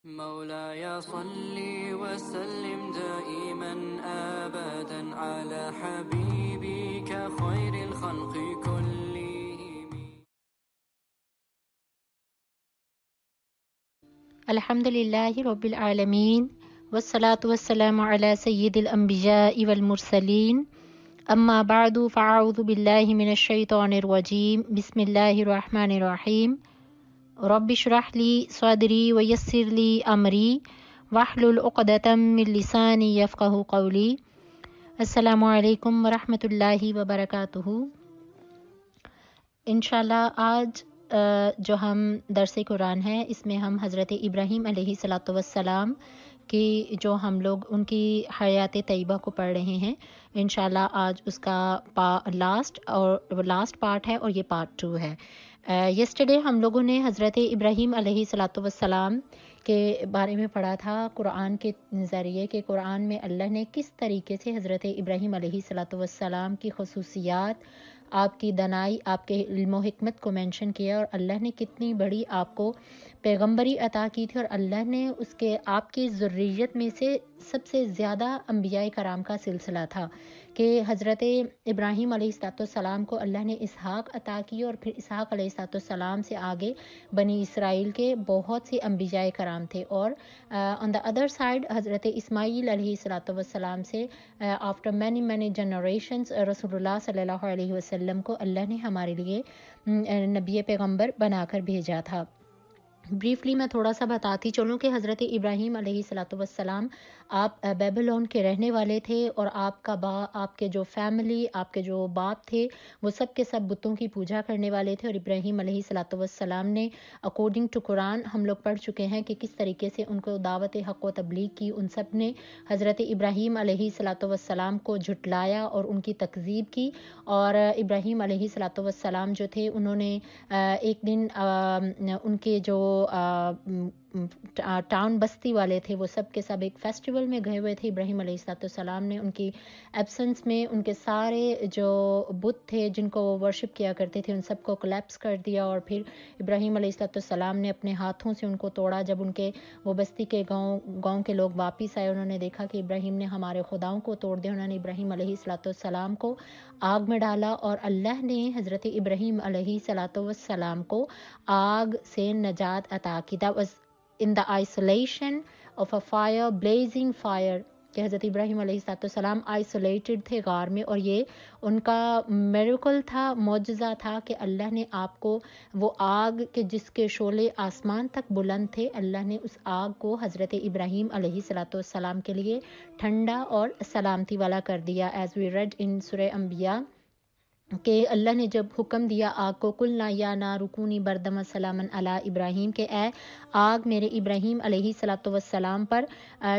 مولاي صل وسلم دائما أبدا على حبيبك خير الخلق كلهم. الحمد للہ رب العالمین والصلاة والسلام علی سید الانبیاء والمرسلین اما بعد فاعوذ باللہ من الشیطان الرجیم بسم اللہ الرحمن الرحیم رب اشرح لی صدری ویسر لی امری واحلل عقدۃ من لسانی یفقہوا قولی. السلام علیکم ورحمۃ اللہ وبرکاتہ. انشاءاللہ آج جو ہم درس قرآن ہے اس میں ہم حضرت ابراہیم علیہ الصلاۃ والسلام کی جو ہم لوگ ان کی حیات طیبہ کو پڑھ رہے ہیں. انشاءاللہ آج اس کا لاسٹ پارٹ ہے اور یہ پارٹ 2 ہے. یسٹرڈے ہم لوگوں نے حضرت ابراہیم علیہ الصلاۃ والسلام کے بارے میں پڑھا تھا قرآن کے ذریعے کہ قرآن میں اللہ نے کس طریقے سے حضرت ابراہیم علیہ الصلاۃ والسلام کی خصوصیات، آپ کی دانائی، آپ کے علم و حکمت کو مینشن کیا اور اللہ نے کتنی بڑی آپ کو پیغمبری عطا کی تھی، اور اللہ نے آپ کی ذریت میں سے سب سے زیادہ انبیاء کرام کا سلسلہ تھا کہ حضرت ابراہیم علیہ السلام کو اللہ نے اسحاق عطا کی، اور پھر اسحاق علیہ السلام سے آگے بنی اسرائیل کے بہت سے انبیاء کرام تھے. اور آن دا ادر سائڈ حضرت اسماعیل علیہ السلام سے آفٹر مینی جنریشنز رسول اللہ صلی اللہ علیہ وسلم کو اللہ نے ہمارے لیے نبی پیغمبر بنا کر بھیجا تھا. بریفلی میں تھوڑا سا بتاتی چلوں کہ حضرت ابراہیم علیہ الصلاۃ والسلام آپ بیبلون کے رہنے والے تھے، اور آپ کے جو فیملی، آپ کے جو باپ تھے وہ سب کے سب بتوں کی پوجا کرنے والے تھے. اور ابراہیم علیہ الصلاۃ والسلام نے اکارڈنگ ٹو قرآن ہم لوگ پڑھ چکے ہیں کہ کس طریقے سے ان کو دعوت حق و تبلیغ کی. ان سب نے حضرت ابراہیم علیہ الصلاۃ والسلام کو جھٹلایا اور ان کی تکذیب کی. اور ابراہیم علیہ الصلاۃ والسلام جو تھے انہوں نے ایک دن ان کے جو ٹاؤن بستی والے تھے وہ سب کے سب ایک فیسٹیول میں گئے ہوئے تھے. ابراہیم علیہ السلام نے ان کی ایبسنس میں ان کے سارے جو بت تھے جن کو وہ ورشپ کیا کرتے تھے ان سب کو کولیپس کر دیا، اور پھر ابراہیم علیہ السلام نے اپنے ہاتھوں سے ان کو توڑا. جب ان کے وہ بستی کے گاؤں کے لوگ واپس آئے، انہوں نے دیکھا کہ ابراہیم نے ہمارے خداؤں کو توڑ دیا. انہوں نے ابراہیم علیہ السلام کو آگ میں ڈالا، اور اللہ نے حضرت ابراہیم علیہ السلام کو آگ سے نجات عطا کی. That was in the isolation of a fire, blazing fire، کہ حضرت ابراہیم علیہ السلام آئسولیٹڈ تھے غار میں، اور یہ ان کا میریکل تھا، معجزہ تھا کہ اللہ نے آپ کو وہ آگ کے جس کے شعلے آسمان تک بلند تھے، اللہ نے اس آگ کو حضرت ابراہیم علیہ السلام کے لیے ٹھنڈا اور سلامتی والا کر دیا. ایز وی ریڈ ان سورہ انبیاء کہ اللہ نے جب حکم دیا آگ کو، قلنا یا نار کونی بردم سلاما علی ابراہیم، کہ اے آگ میرے ابراہیم علیہ السلام پر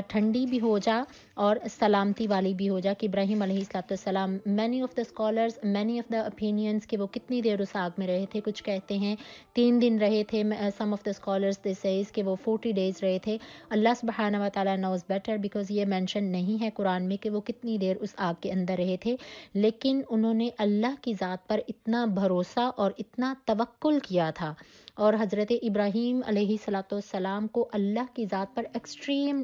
ٹھنڈی بھی ہو جا اور سلامتی والی بھی ہو جا. کہ ابراہیم علیہ السلام، many of the scholars, many of the opinions کہ وہ کتنی دیر اس آگ میں رہے تھے. کچھ کہتے ہیں 3 دن رہے تھے، some of the scholars they says کہ وہ 40 days رہے تھے. اللہ سبحانہ و تعالیٰ نوز بیٹر، بیکاز یہ مینشن نہیں ہے قرآن میں کہ وہ کتنی دیر اس آگ کے اندر رہے تھے. لیکن انہوں نے اللہ کی ذات پر اتنا بھروسہ اور اتنا توکل کیا تھا، اور حضرت ابراہیم علیہ السلام کو اللہ کی ذات پر ایکسٹریم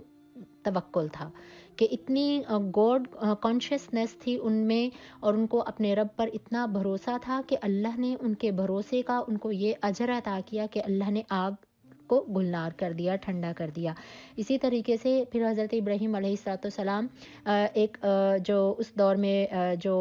توکل تھا کہ اتنی گاڈ کانشیسنیس تھی ان میں، اور ان کو اپنے رب پر اتنا بھروسہ تھا کہ اللہ نے ان کے بھروسے کا ان کو یہ اجر عطا کیا کہ اللہ نے آگ کو گلنار کر دیا، ٹھنڈا کر دیا. اسی طریقے سے پھر حضرت ابراہیم علیہ السلام ایک جو اس دور میں جو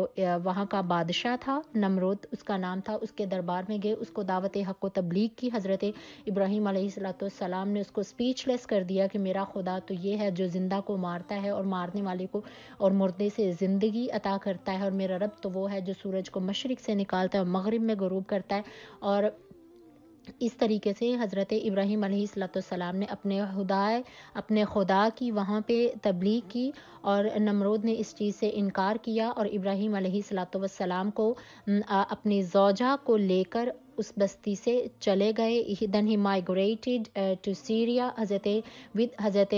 وہاں کا بادشاہ تھا نمرود اس کا نام تھا، اس کے دربار میں گئے، اس کو دعوت حق و تبلیغ کی. حضرت ابراہیم علیہ السلام نے اس کو اسپیچ لیس کر دیا کہ میرا خدا تو یہ ہے جو زندہ کو مارتا ہے اور مارنے والے کو اور مردے سے زندگی عطا کرتا ہے، اور میرا رب تو وہ ہے جو سورج کو مشرق سے نکالتا ہے اور مغرب میں غروب کرتا ہے. اور اس طریقے سے حضرت ابراہیم علیہ السلام نے اپنے خدا کی وہاں پہ تبلیغ کی، اور نمرود نے اس چیز سے انکار کیا، اور ابراہیم علیہ السلام کو اپنی زوجہ کو لے کر اس بستی سے چلے گئے. دین ہی مائگریٹڈ ٹو سیریا حضرت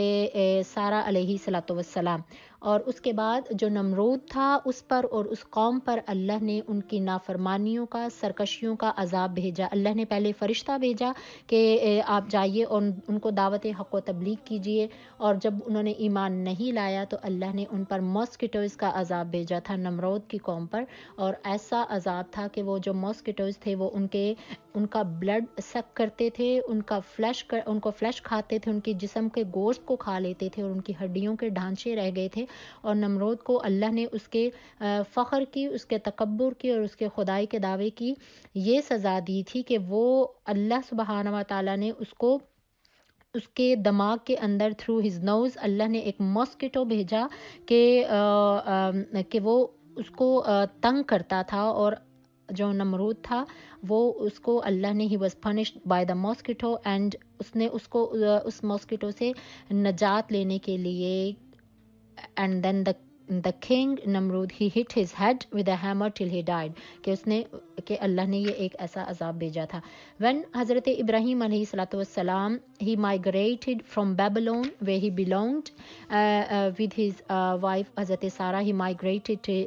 سارہ علیہ الصلوۃ والسلام. اور اس کے بعد جو نمرود تھا اس پر اور اس قوم پر اللہ نے ان کی نافرمانیوں کا سرکشیوں کا عذاب بھیجا. اللہ نے پہلے فرشتہ بھیجا کہ آپ جائیے اور ان کو دعوت حق و تبلیغ کیجیے, اور جب انہوں نے ایمان نہیں لایا تو اللہ نے ان پر ماسکیٹوز کا عذاب بھیجا تھا نمرود کی قوم پر. اور ایسا عذاب تھا کہ وہ جو ماسکیٹوز تھے وہ ان کا بلڈ سک کرتے تھے, ان کو فلیش کھاتے تھے, ان کی جسم کے گوشت کو کھا لیتے تھے, اور ان کی ہڈیوں کے ڈھانچے رہ گئے تھے. اور نمرود کو اللہ نے اس کے فخر کی, اس کے تکبر کی اور اس کے خدائی کے دعوے کی یہ سزا دی تھی کہ وہ اللہ سبحانہ و تعالیٰ نے اس کے دماغ کے اندر تھرو ہز نوز اللہ نے ایک ماسکیٹو بھیجا کہ وہ اس کو تنگ کرتا تھا. اور جو نمرود تھا وہ اس کو اللہ نے he was punished by the mosquito, and اس نے اس کو اس ماسکیٹو سے نجات لینے کے لیے and then the king Namrud he hit his head with a hammer till he died کہ اللہ نے یہ ایک ایسا عذاب بھیجا تھا. when حضرت ابراہیم علیہ الصلوۃ والسلام he migrated from Babylon where he belonged with his wife حضرت Sarah he migrated to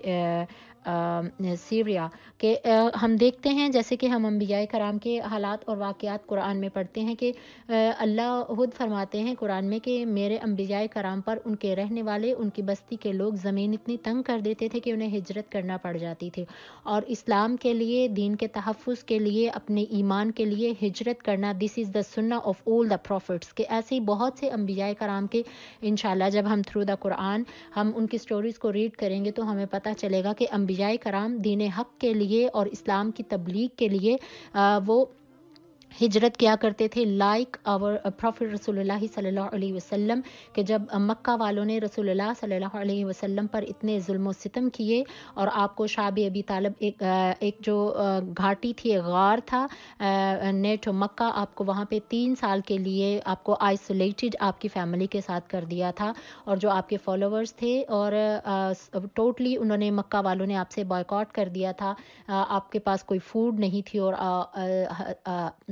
Syria. کہ ہم دیکھتے ہیں جیسے کہ ہم انبیاء کرام کے حالات اور واقعات قرآن میں پڑھتے ہیں کہ اللہ خود فرماتے ہیں قرآن میں کہ میرے انبیاء کرام پر ان کے رہنے والے ان کی بستی کے لوگ زمین اتنی تنگ کر دیتے تھے کہ انہیں ہجرت کرنا پڑ جاتی تھی, اور اسلام کے لیے دین کے تحفظ کے لیے اپنے ایمان کے لیے ہجرت کرنا دس از دا سنہ آف آل دا پروفٹس. کہ ایسے ہی بہت سے انبیاء کرام کے انشاءاللہ جب ہم تھرو دا قرآن ہم ان کی سٹوریز کو ریڈ کریں گے تو ہمیں پتہ چلے گا کہ انبیاء کرام دین حق کے لیے اور اسلام کی تبلیغ کے لیے وہ ہجرت کیا کرتے تھے. لائک آور پروفٹ رسول اللہ صلی اللہ علیہ وسلم کہ جب مکہ والوں نے رسول اللہ صلی اللہ علیہ وسلم پر اتنے ظلم و ستم کیے, اور آپ کو شعب ابی طالب ایک جو گھاٹی تھی, ایک غار تھا نیٹ مکہ, آپ کو وہاں پہ 3 سال کے لیے آپ کو آئسولیٹڈ آپ کی فیملی کے ساتھ کر دیا تھا, اور جو آپ کے فالوورز تھے اور ٹوٹلی انہوں نے مکہ والوں نے آپ سے بائیکاٹ کر دیا تھا, آپ کے پاس کوئی فوڈ نہیں تھی, اور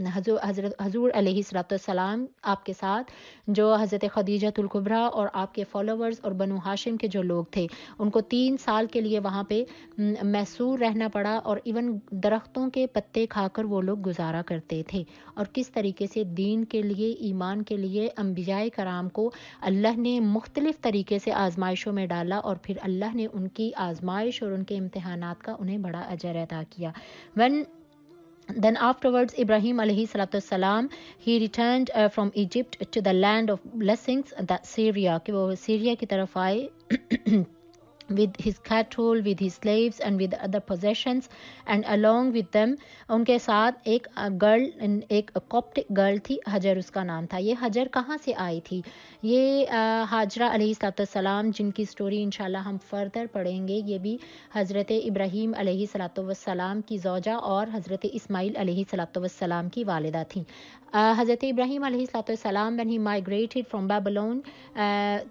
حضور علیہ الصلوۃ والسلام آپ کے ساتھ جو حضرت خدیجہ الکبریٰ اور آپ کے فالوورز اور بنو ہاشم کے جو لوگ تھے ان کو 3 سال کے لیے وہاں پہ محصور رہنا پڑا, اور ایون درختوں کے پتے کھا کر وہ لوگ گزارا کرتے تھے. اور کس طریقے سے دین کے لیے ایمان کے لیے انبیاء کرام کو اللہ نے مختلف طریقے سے آزمائشوں میں ڈالا, اور پھر اللہ نے ان کی آزمائش اور ان کے امتحانات کا انہیں بڑا اجر عطا کیا. Then afterwards Ibrahim alayhi salatu salam he returned from Egypt to the land of blessings, that Syria کہ وہ سیریا کی طرف آئے with his cattle, with his slaves and with other possessions, and along with them ان کے ساتھ ایک کوپٹک girl تھی, حجر اس کا نام تھا. یہ حجر کہاں سے آئی تھی؟ یہ ہاجرہ علیہ الصلوۃ والسلام جن کی سٹوری انشاءاللہ ہم فردر پڑھیں گے, یہ بھی حضرت ابراہیم علیہ الصلوۃ والسلام کی زوجہ اور حضرت اسماعیل علیہ الصلوۃ والسلام کی والدہ تھیں. حضرت ابراہیم علیہ الصلوۃ والسلام when he migrated from Babylon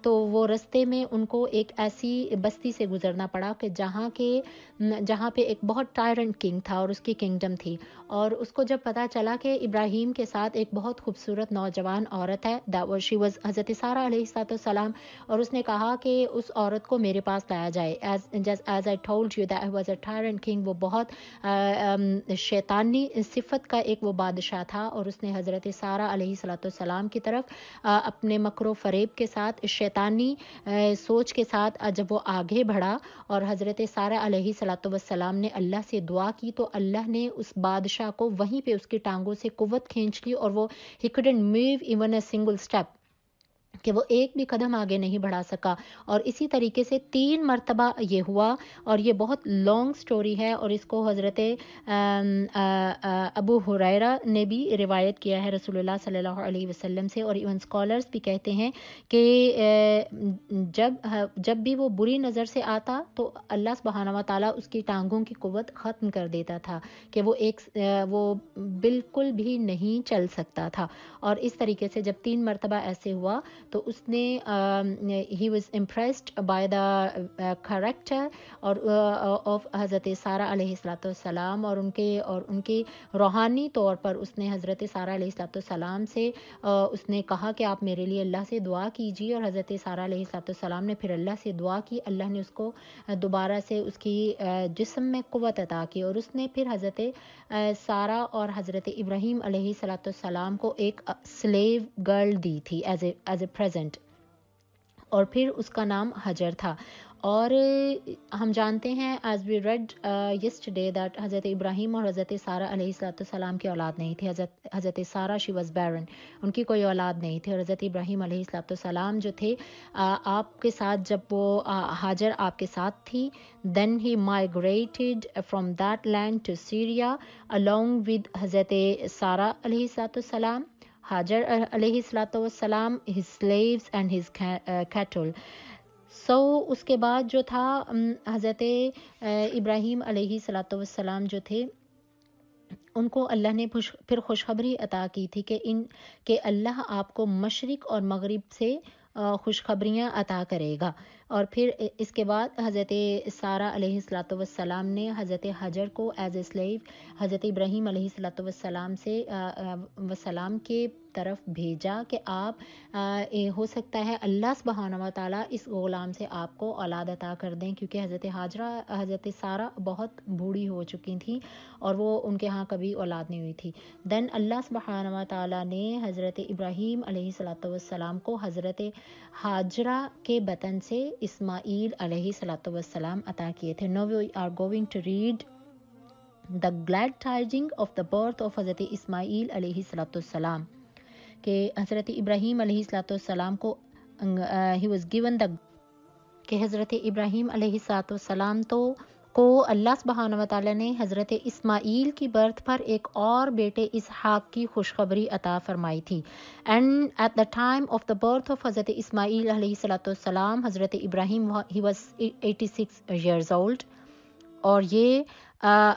تو وہ رستے میں ان کو ایک ایسی بستی سے گزرنا پڑا کہ جہاں پہ ایک بہت ٹائرنٹ کنگ تھا اور اس کی کنگڈم تھی, اور اس کو جب پتہ چلا کہ ابراہیم کے ساتھ ایک بہت خوبصورت نوجوان عورت ہے, she was حضرت سارہ علیہ الصلوۃ والسلام, اور اس نے کہا کہ اس عورت کو میرے پاس لایا جائے. as I told you that he was a tyrant king, وہ بہت شیطانی صفت کا ایک وہ بادشاہ تھا, اور اس نے حضرت سارہ علیہ الصلوۃ والسلام کی طرف اپنے مکر و فریب کے ساتھ شیطانی سوچ کے ساتھ جب وہ آگے بڑھا, اور حضرت سارہ علیہ الصلوۃ والسلام نے اللہ سے دعا کی تو اللہ نے اس بادشاہ کو وہیں پہ اس کی ٹانگوں سے قوت کھینچ لی, اور وہ he couldn't move even a single step, کہ وہ ایک بھی قدم آگے نہیں بڑھا سکا. اور اسی طریقے سے 3 مرتبہ یہ ہوا, اور یہ بہت لانگ سٹوری ہے, اور اس کو حضرت ابو ہریرہ نے بھی روایت کیا ہے رسول اللہ صلی اللہ علیہ وسلم سے, اور ایون اسکالرز بھی کہتے ہیں کہ جب بھی وہ بری نظر سے آتا تو اللہ سبحانہ و تعالیٰ اس کی ٹانگوں کی قوت ختم کر دیتا تھا کہ وہ بالکل بھی نہیں چل سکتا تھا. اور اس طریقے سے جب 3 مرتبہ ایسے ہوا تو تو اس نے he was impressed by the character اور آف حضرت سارہ علیہ السلام، اور ان کے روحانی طور پر اس نے حضرت سارہ علیہ السلام سے اس نے کہا کہ آپ میرے لیے اللہ سے دعا کیجیے، اور حضرت سارہ علیہ السلام نے پھر اللہ سے دعا کی، اللہ نے اس کو دوبارہ سے اس کی جسم میں قوت عطا کی، اور اس نے پھر حضرت سارہ اور حضرت ابراہیم علیہ السلام کو ایک سلیو گرل دی تھی ایز اے پریزنٹ، اور پھر اس کا نام حجر تھا۔ اور ہم جانتے ہیں as we read yesterday that حضرت ابراہیم اور حضرت سارہ علیہ السلام کی اولاد نہیں تھی۔ حضرت سارہ شی واز بیرن، ان کی کوئی اولاد نہیں تھی، اور حضرت ابراہیم علیہ السلام جو تھے آپ کے ساتھ، جب وہ حاجر آپ کے ساتھ تھی، then he migrated from that land to Syria along with حضرت سارہ علیہ السلام، حاجر علیہ السلام، his slaves and his cattle. اس کے بعد جو تھا حضرت ابراہیم علیہ السلام جو تھے، ان کو اللہ نے پھر خوشخبری عطا کی تھی کہ اللہ آپ کو مشرق اور مغرب سے خوشخبریاں عطا کرے گا۔ اور پھر اس کے بعد حضرت سارہ علیہ السلام نے حضرت حجر کو ایز اے سلیو حضرت ابراہیم علیہ السلام کے طرف بھیجا کہ آپ ہو سکتا ہے اللہ سبحانہ و تعالیٰ اس غلام سے آپ کو اولاد عطا کر دیں، کیونکہ حضرت سارہ بہت بوڑھی ہو چکی تھیں اور وہ ان کے ہاں کبھی اولاد نہیں ہوئی تھی۔ دین اللہ سبحانہ و تعالیٰ نے حضرت ابراہیم علیہ السلام کو حضرت حاجرہ کے بطن سے اسماعیل علیہ السلام عطا کیے تھے۔ Now we are going to read the glad tidings of the birth of حضرت اسماعیل علیہ السلام، کہ حضرت ابراہیم علیہ السلام کو he was given the کہ حضرت ابراہیم علیہ السلام کو اللہ سبحانہ و تعالیٰ نے حضرت اسماعیل کی برتھ پر ایک اور بیٹے اسحاق کی خوشخبری عطا فرمائی تھی۔ And at the time of the birth of حضرت اسماعیل علیہ السلام، حضرت ابراہیم he was 86 years old، اور یہ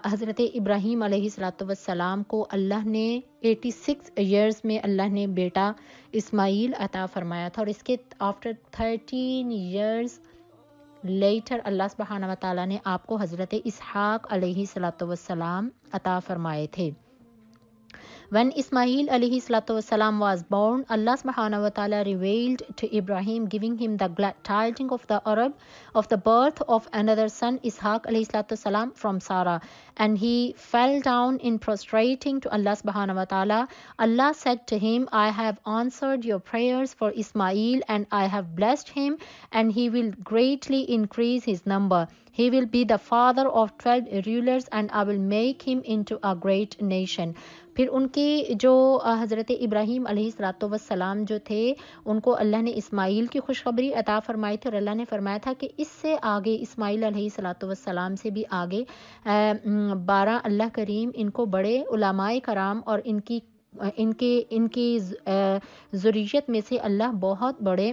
حضرت ابراہیم علیہ السلام کو اللہ نے 86 ایئرز میں اللہ نے بیٹا اسماعیل عطا فرمایا تھا، اور اس کے آفٹر 13 ایئرز لیٹر اللہ سبحانہ و تعالیٰ نے آپ کو حضرت اسحاق علیہ السلام عطا فرمائے تھے۔ When Ismail alayhi salatu wasalam was born, Allah subhanahu wa ta'ala revealed to Ibrahim, giving him the glad tidings of the birth of another son, Ishaq alayhi salatu wasalam, from Sarah. And he fell down in prostrating to Allah subhanahu wa ta'ala. Allah said to him, I have answered your prayers for Ismail, and I have blessed him, and he will greatly increase his number. He will be the father of 12 rulers, and I will make him into a great nation. پھر ان کی جو حضرت ابراہیم علیہ السلام جو تھے، ان کو اللہ نے اسماعیل کی خوشخبری عطا فرمائی تھی، اور اللہ نے فرمایا تھا کہ اس سے آگے اسماعیل علیہ السلام سے بھی آگے 12 اللہ کریم ان کو بڑے علماء کرام اور ان کی ذریت میں سے اللہ بہت بڑے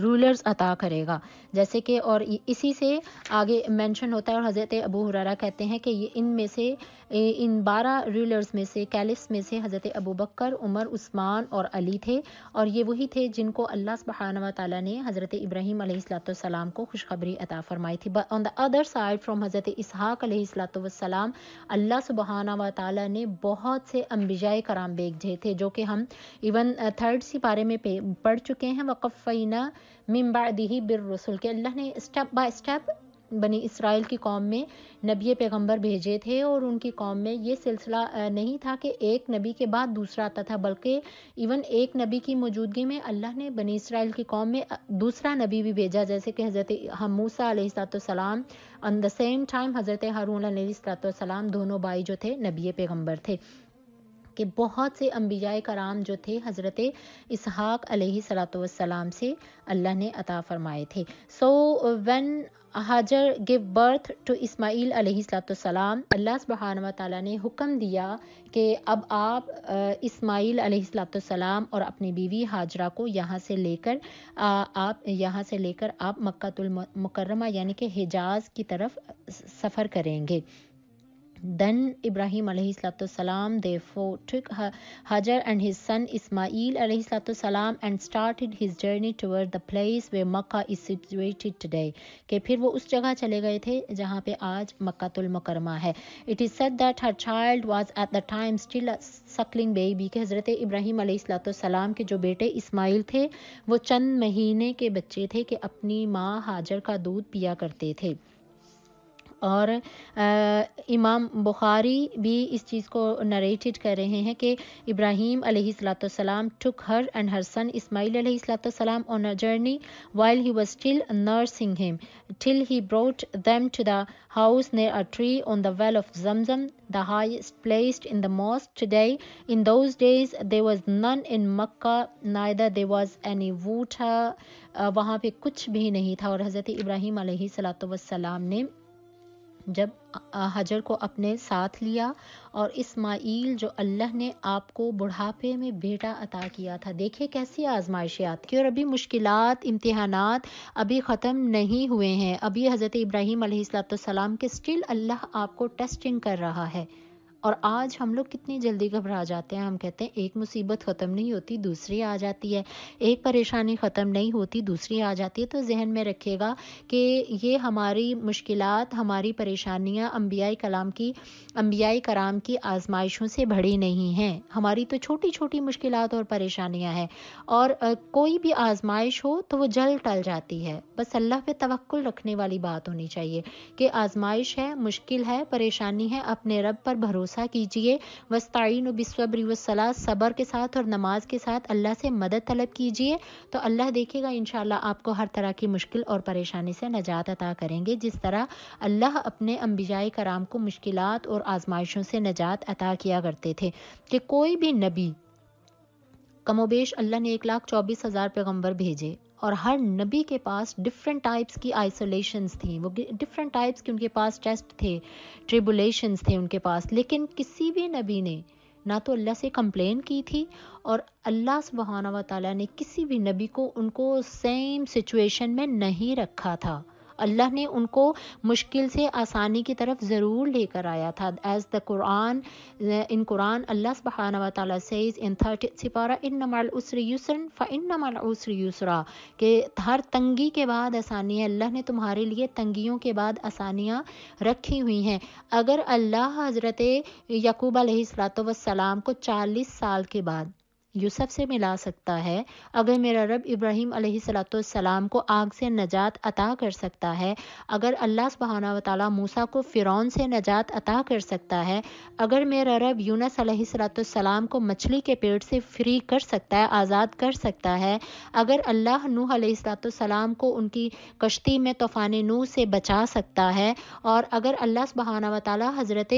رولرز عطا کرے گا، جیسے کہ اور اسی سے آگے مینشن ہوتا ہے، اور حضرت ابو ہریرہ کہتے ہیں کہ یہ ان میں سے ان 12 رولرز میں سے کیلفس میں سے حضرت ابو بکر، عمر، عثمان اور علی تھے، اور یہ وہی تھے جن کو اللہ سبحانہ و تعالیٰ نے حضرت ابراہیم علیہ السلام کو خوشخبری عطا فرمائی تھی۔ But on the other side from حضرت اسحاق علیہ السلام، اللہ سبحانہ و تعالیٰ نے بہت سے انبیاء کرام بھیجے تھے، جو کہ ہم ایون 3rd سپارے میں پڑھ چکے ہیں، وقفینا من بعدہ بالرسل، کہ اللہ نے اسٹیپ بائی اسٹیپ بنی اسرائیل کی قوم میں نبی پیغمبر بھیجے تھے، اور ان کی قوم میں یہ سلسلہ نہیں تھا کہ ایک نبی کے بعد دوسرا آتا تھا، بلکہ ایون ایک نبی کی موجودگی میں اللہ نے بنی اسرائیل کی قوم میں دوسرا نبی بھی بھیجا، جیسے کہ حضرت موسیٰ علیہ السلام on the same time حضرت ہارون علیہ السلام، دونوں بھائی جو تھے نبی پیغمبر تھے، کہ بہت سے انبیاء کرام جو تھے حضرت اسحاق علیہ السلام سے اللہ نے عطا فرمائے تھے۔ So when Hajar give birth to اسماعیل علیہ السلام، اللہ سبحانہ و تعالیٰ نے حکم دیا کہ اب آپ اسماعیل علیہ السلام اور اپنی بیوی حاجرہ کو یہاں سے لے کر آپ مکہ المکرمہ یعنی کہ حجاز کی طرف سفر کریں گے۔ Then Ibrahim alayhi salatu salam therefore took Hajar and his son Ismail alayhi salatu salam and started his journey toward the place where Makkah is situated today. کہ پھر وہ اس جگہ چلے گئے تھے جہاں پہ آج مکۃ المکرمہ ہے. It is said that her child was at the time still a suckling baby. کہ حضرت ابراہیم علیہ الصلوۃ والسلام کے جو بیٹے اسماعیل تھے وہ چند مہینے کے بچے تھے کہ اپنی ماں ہاجر کا دودھ پیا کرتے تھے. اور امام بخاری بھی اس چیز کو نریٹڈ کر رہے ہیں کہ ابراہیم علیہ الصلوۃ والسلام took her and her son Ismail علیہ الصلوۃ والسلام on a journey while he was still nursing him till he brought them to the house near a tree on the well of Zamzam, the highest placed in the mosque today. In those days there was none in Makkah, neither there was any water. وہاں پہ کچھ بھی نہیں تھا. اور حضرت ابراہیم علیہ الصلوۃ والسلام نے جب حجر کو اپنے ساتھ لیا اور اسماعیل جو اللہ نے آپ کو بڑھاپے میں بیٹا عطا کیا تھا, دیکھیں کیسی آزمائشات کی. اور ابھی مشکلات امتحانات ابھی ختم نہیں ہوئے ہیں. ابھی حضرت ابراہیم علیہ الصلوۃ والسلام کے سٹل اللہ آپ کو ٹیسٹنگ کر رہا ہے. اور آج ہم لوگ کتنی جلدی گھبرا جاتے ہیں. ہم کہتے ہیں ایک مصیبت ختم نہیں ہوتی دوسری آ جاتی ہے, ایک پریشانی ختم نہیں ہوتی دوسری آ جاتی ہے. تو ذہن میں رکھیے گا کہ یہ ہماری مشکلات, ہماری پریشانیاں انبیاء کرام کی آزمائشوں سے بڑی نہیں ہیں. ہماری تو چھوٹی چھوٹی مشکلات اور پریشانیاں ہیں, اور کوئی بھی آزمائش ہو تو وہ جلد ٹل جاتی ہے. بس اللہ پہ توکل رکھنے والی بات ہونی چاہیے کہ آزمائش ہے, مشکل ہے, پریشانی ہے, اپنے رب پر بھروسہ کیجئے. وَاسْتَعِينُوا بِالصَّبْرِ وَالصَّلَاةِ, صبر کے ساتھ اور نماز کے ساتھ اللہ سے مدد طلب کیجئے, تو اللہ دیکھے گا انشاءاللہ آپ کو ہر طرح کی مشکل اور پریشانی سے نجات عطا کریں گے, جس طرح اللہ اپنے انبیاء کرام کو مشکلات اور آزمائشوں سے نجات عطا کیا کرتے تھے. کہ کوئی بھی نبی, کم و بیش اللہ نے 1,24,000 پیغمبر بھیجے, اور ہر نبی کے پاس ڈفرینٹ ٹائپس کی آئسولیشنز تھیں, وہ ڈفرینٹ ٹائپس کے ان کے پاس ٹیسٹ تھے, ٹریبولیشنز تھے ان کے پاس. لیکن کسی بھی نبی نے نہ تو اللہ سے کمپلین کی تھی, اور اللہ سبحانہ و تعالیٰ نے کسی بھی نبی کو ان کو سیم سچویشن میں نہیں رکھا تھا. اللہ نے ان کو مشکل سے آسانی کی طرف ضرور لے کر آیا تھا. ایز دا قرآن, ان قرآن اللہ سبحانہ و تعالیٰ says in 30th سپارہ ان مع العسر یسرا فان مع العسر یسرا, کہ ہر تنگی کے بعد آسانی ہے. اللہ نے تمہارے لیے تنگیوں کے بعد آسانیاں رکھی ہوئی ہیں. اگر اللہ حضرت یعقوب علیہ السلام کو 40 سال کے بعد یوسف سے ملا سکتا ہے, اگر میرا رب ابراہیم علیہ السلام کو آگ سے نجات عطا کر سکتا ہے, اگر اللہ سبحانہ و تعالیٰ موسیٰ کو فرعون سے نجات عطا کر سکتا ہے, اگر میرا رب یونس علیہ السلام کو مچھلی کے پیٹ سے فری کر سکتا ہے, آزاد کر سکتا ہے, اگر اللہ نوح علیہ السلام کو ان کی کشتی میں طوفان نوح سے بچا سکتا ہے, اور اگر اللہ سبحانہ و تعالیٰ حضرت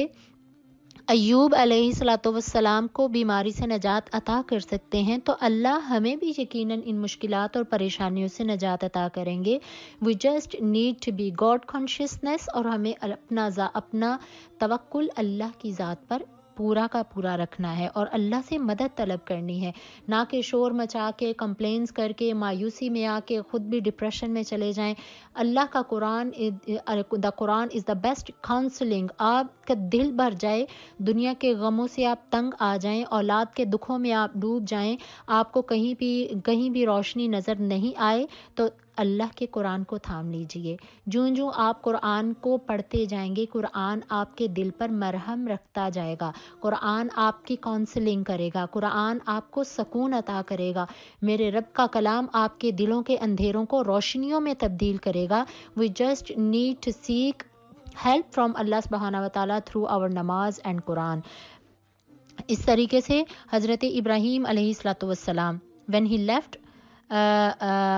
ایوب علیہ السلام کو بیماری سے نجات عطا کر سکتے ہیں, تو اللہ ہمیں بھی یقیناً ان مشکلات اور پریشانیوں سے نجات عطا کریں گے. We just need to be God consciousness, اور ہمیں اپنا توکل اللہ کی ذات پر پورا کا پورا رکھنا ہے, اور اللہ سے مدد طلب کرنی ہے, نہ کہ شور مچا کے, کمپلینس کر کے, مایوسی میں آ کے خود بھی ڈپریشن میں چلے جائیں. اللہ کا قرآن, دا قرآن از دا بیسٹ کاؤنسلنگ. آپ کا دل بھر جائے, دنیا کے غموں سے آپ تنگ آ جائیں, اولاد کے دکھوں میں آپ ڈوب جائیں, آپ کو کہیں بھی روشنی نظر نہیں آئے, تو اللہ کے قرآن کو تھام لیجئے. جوں آپ قرآن کو پڑھتے جائیں گے, قرآن آپ کے دل پر مرہم رکھتا جائے گا, قرآن آپ کی کاؤنسلنگ کرے گا, قرآن آپ کو سکون عطا کرے گا. میرے رب کا کلام آپ کے دلوں کے اندھیروں کو روشنیوں میں تبدیل کرے گا. We just need to seek help from Allah subhanahu wa ta'ala through our namaz and Quran. اس طریقے سے حضرت ابراہیم علیہ السلام when he left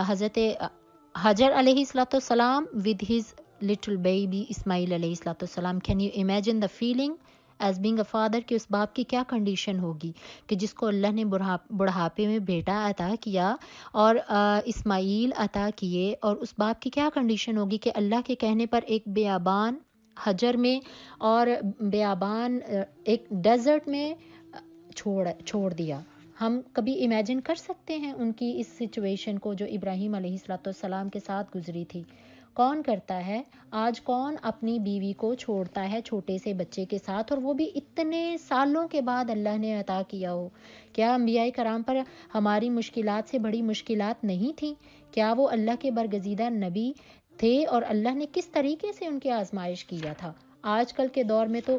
حضرت حجر علیہ السلام with his little baby اسماعیل علیہ السلام, can you imagine the feeling as being a father, کہ اس باپ کی کیا کنڈیشن ہوگی کہ جس کو اللہ نے بڑھاپے میں بیٹا عطا کیا اور اسماعیل عطا کیے, اور اس باپ کی کیا کنڈیشن ہوگی کہ اللہ کے کہنے پر ایک بیابان حجر میں اور بیابان ایک ڈیزرٹ میں چھوڑ دیا. ہم کبھی امیجن کر سکتے ہیں ان کی اس سچویشن کو جو ابراہیم علیہ السلام کے ساتھ گزری تھی؟ کون کرتا ہے؟ آج کون اپنی بیوی کو چھوڑتا ہے چھوٹے سے بچے کے ساتھ، اور وہ بھی اتنے سالوں کے بعد اللہ نے عطا کیا ہو؟ کیا انبیاء کرام پر ہماری مشکلات سے بڑی مشکلات نہیں تھیں؟ کیا وہ اللہ کے برگزیدہ نبی تھے اور اللہ نے کس طریقے سے ان کی آزمائش کیا تھا؟ آج کل کے دور میں تو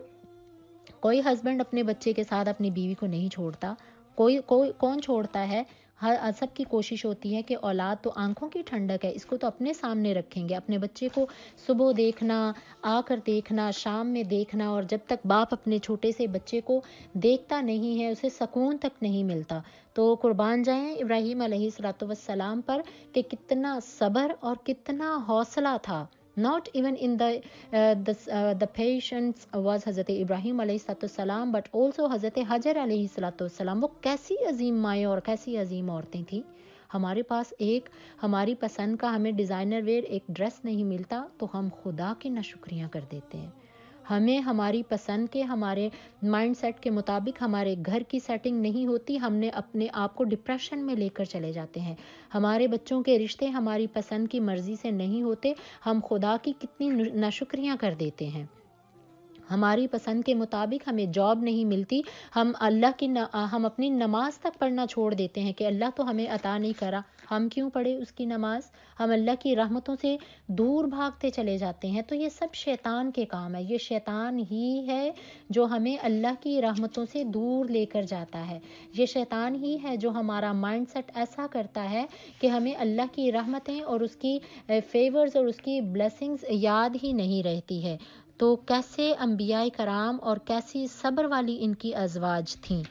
کوئی ہسبینڈ اپنے بچے کے ساتھ اپنی بیوی کو نہیں چھوڑتا، کون چھوڑتا ہے؟ سب کی کوشش ہوتی ہے کہ اولاد تو آنکھوں کی ٹھنڈک ہے، اس کو تو اپنے سامنے رکھیں گے، اپنے بچے کو صبح دیکھنا، آ کر دیکھنا، شام میں دیکھنا، اور جب تک باپ اپنے چھوٹے سے بچے کو دیکھتا نہیں ہے اسے سکون تک نہیں ملتا۔ تو قربان جائیں ابراہیم علیہ السلام پر کہ کتنا صبر اور کتنا حوصلہ تھا۔ Not even in the patience was حضرت ابراہیم علیہ السلام but also حضرت حجر علیہ السلام۔ وہ کیسی عظیم مائیں اور کیسی عظیم عورتیں تھیں۔ ہمارے پاس ایک ہماری پسند کا ہمیں ڈیزائنر ویئر ایک ڈریس نہیں ملتا تو ہم خدا کی ناشکریاں کر دیتے ہیں۔ ہمیں ہماری پسند کے ہمارے مائنڈ سیٹ کے مطابق ہمارے گھر کی سیٹنگ نہیں ہوتی، ہم نے اپنے آپ کو ڈپریشن میں لے کر چلے جاتے ہیں۔ ہمارے بچوں کے رشتے ہماری پسند کی مرضی سے نہیں ہوتے، ہم خدا کی کتنی ناشکریاں کر دیتے ہیں۔ ہماری پسند کے مطابق ہمیں جاب نہیں ملتی، ہم ہم اپنی نماز تک پڑھنا چھوڑ دیتے ہیں کہ اللہ تو ہمیں عطا نہیں کرا، ہم کیوں پڑھے اس کی نماز؟ ہم اللہ کی رحمتوں سے دور بھاگتے چلے جاتے ہیں۔ تو یہ سب شیطان کے کام ہے، یہ شیطان ہی ہے جو ہمیں اللہ کی رحمتوں سے دور لے کر جاتا ہے۔ یہ شیطان ہی ہے جو ہمارا مائنڈ سیٹ ایسا کرتا ہے کہ ہمیں اللہ کی رحمتیں اور اس کی فیورز اور اس کی بلیسنگز یاد ہی نہیں رہتی ہے۔ تو کیسے انبیاء کرام اور کیسی صبر والی ان کی ازواج تھیں۔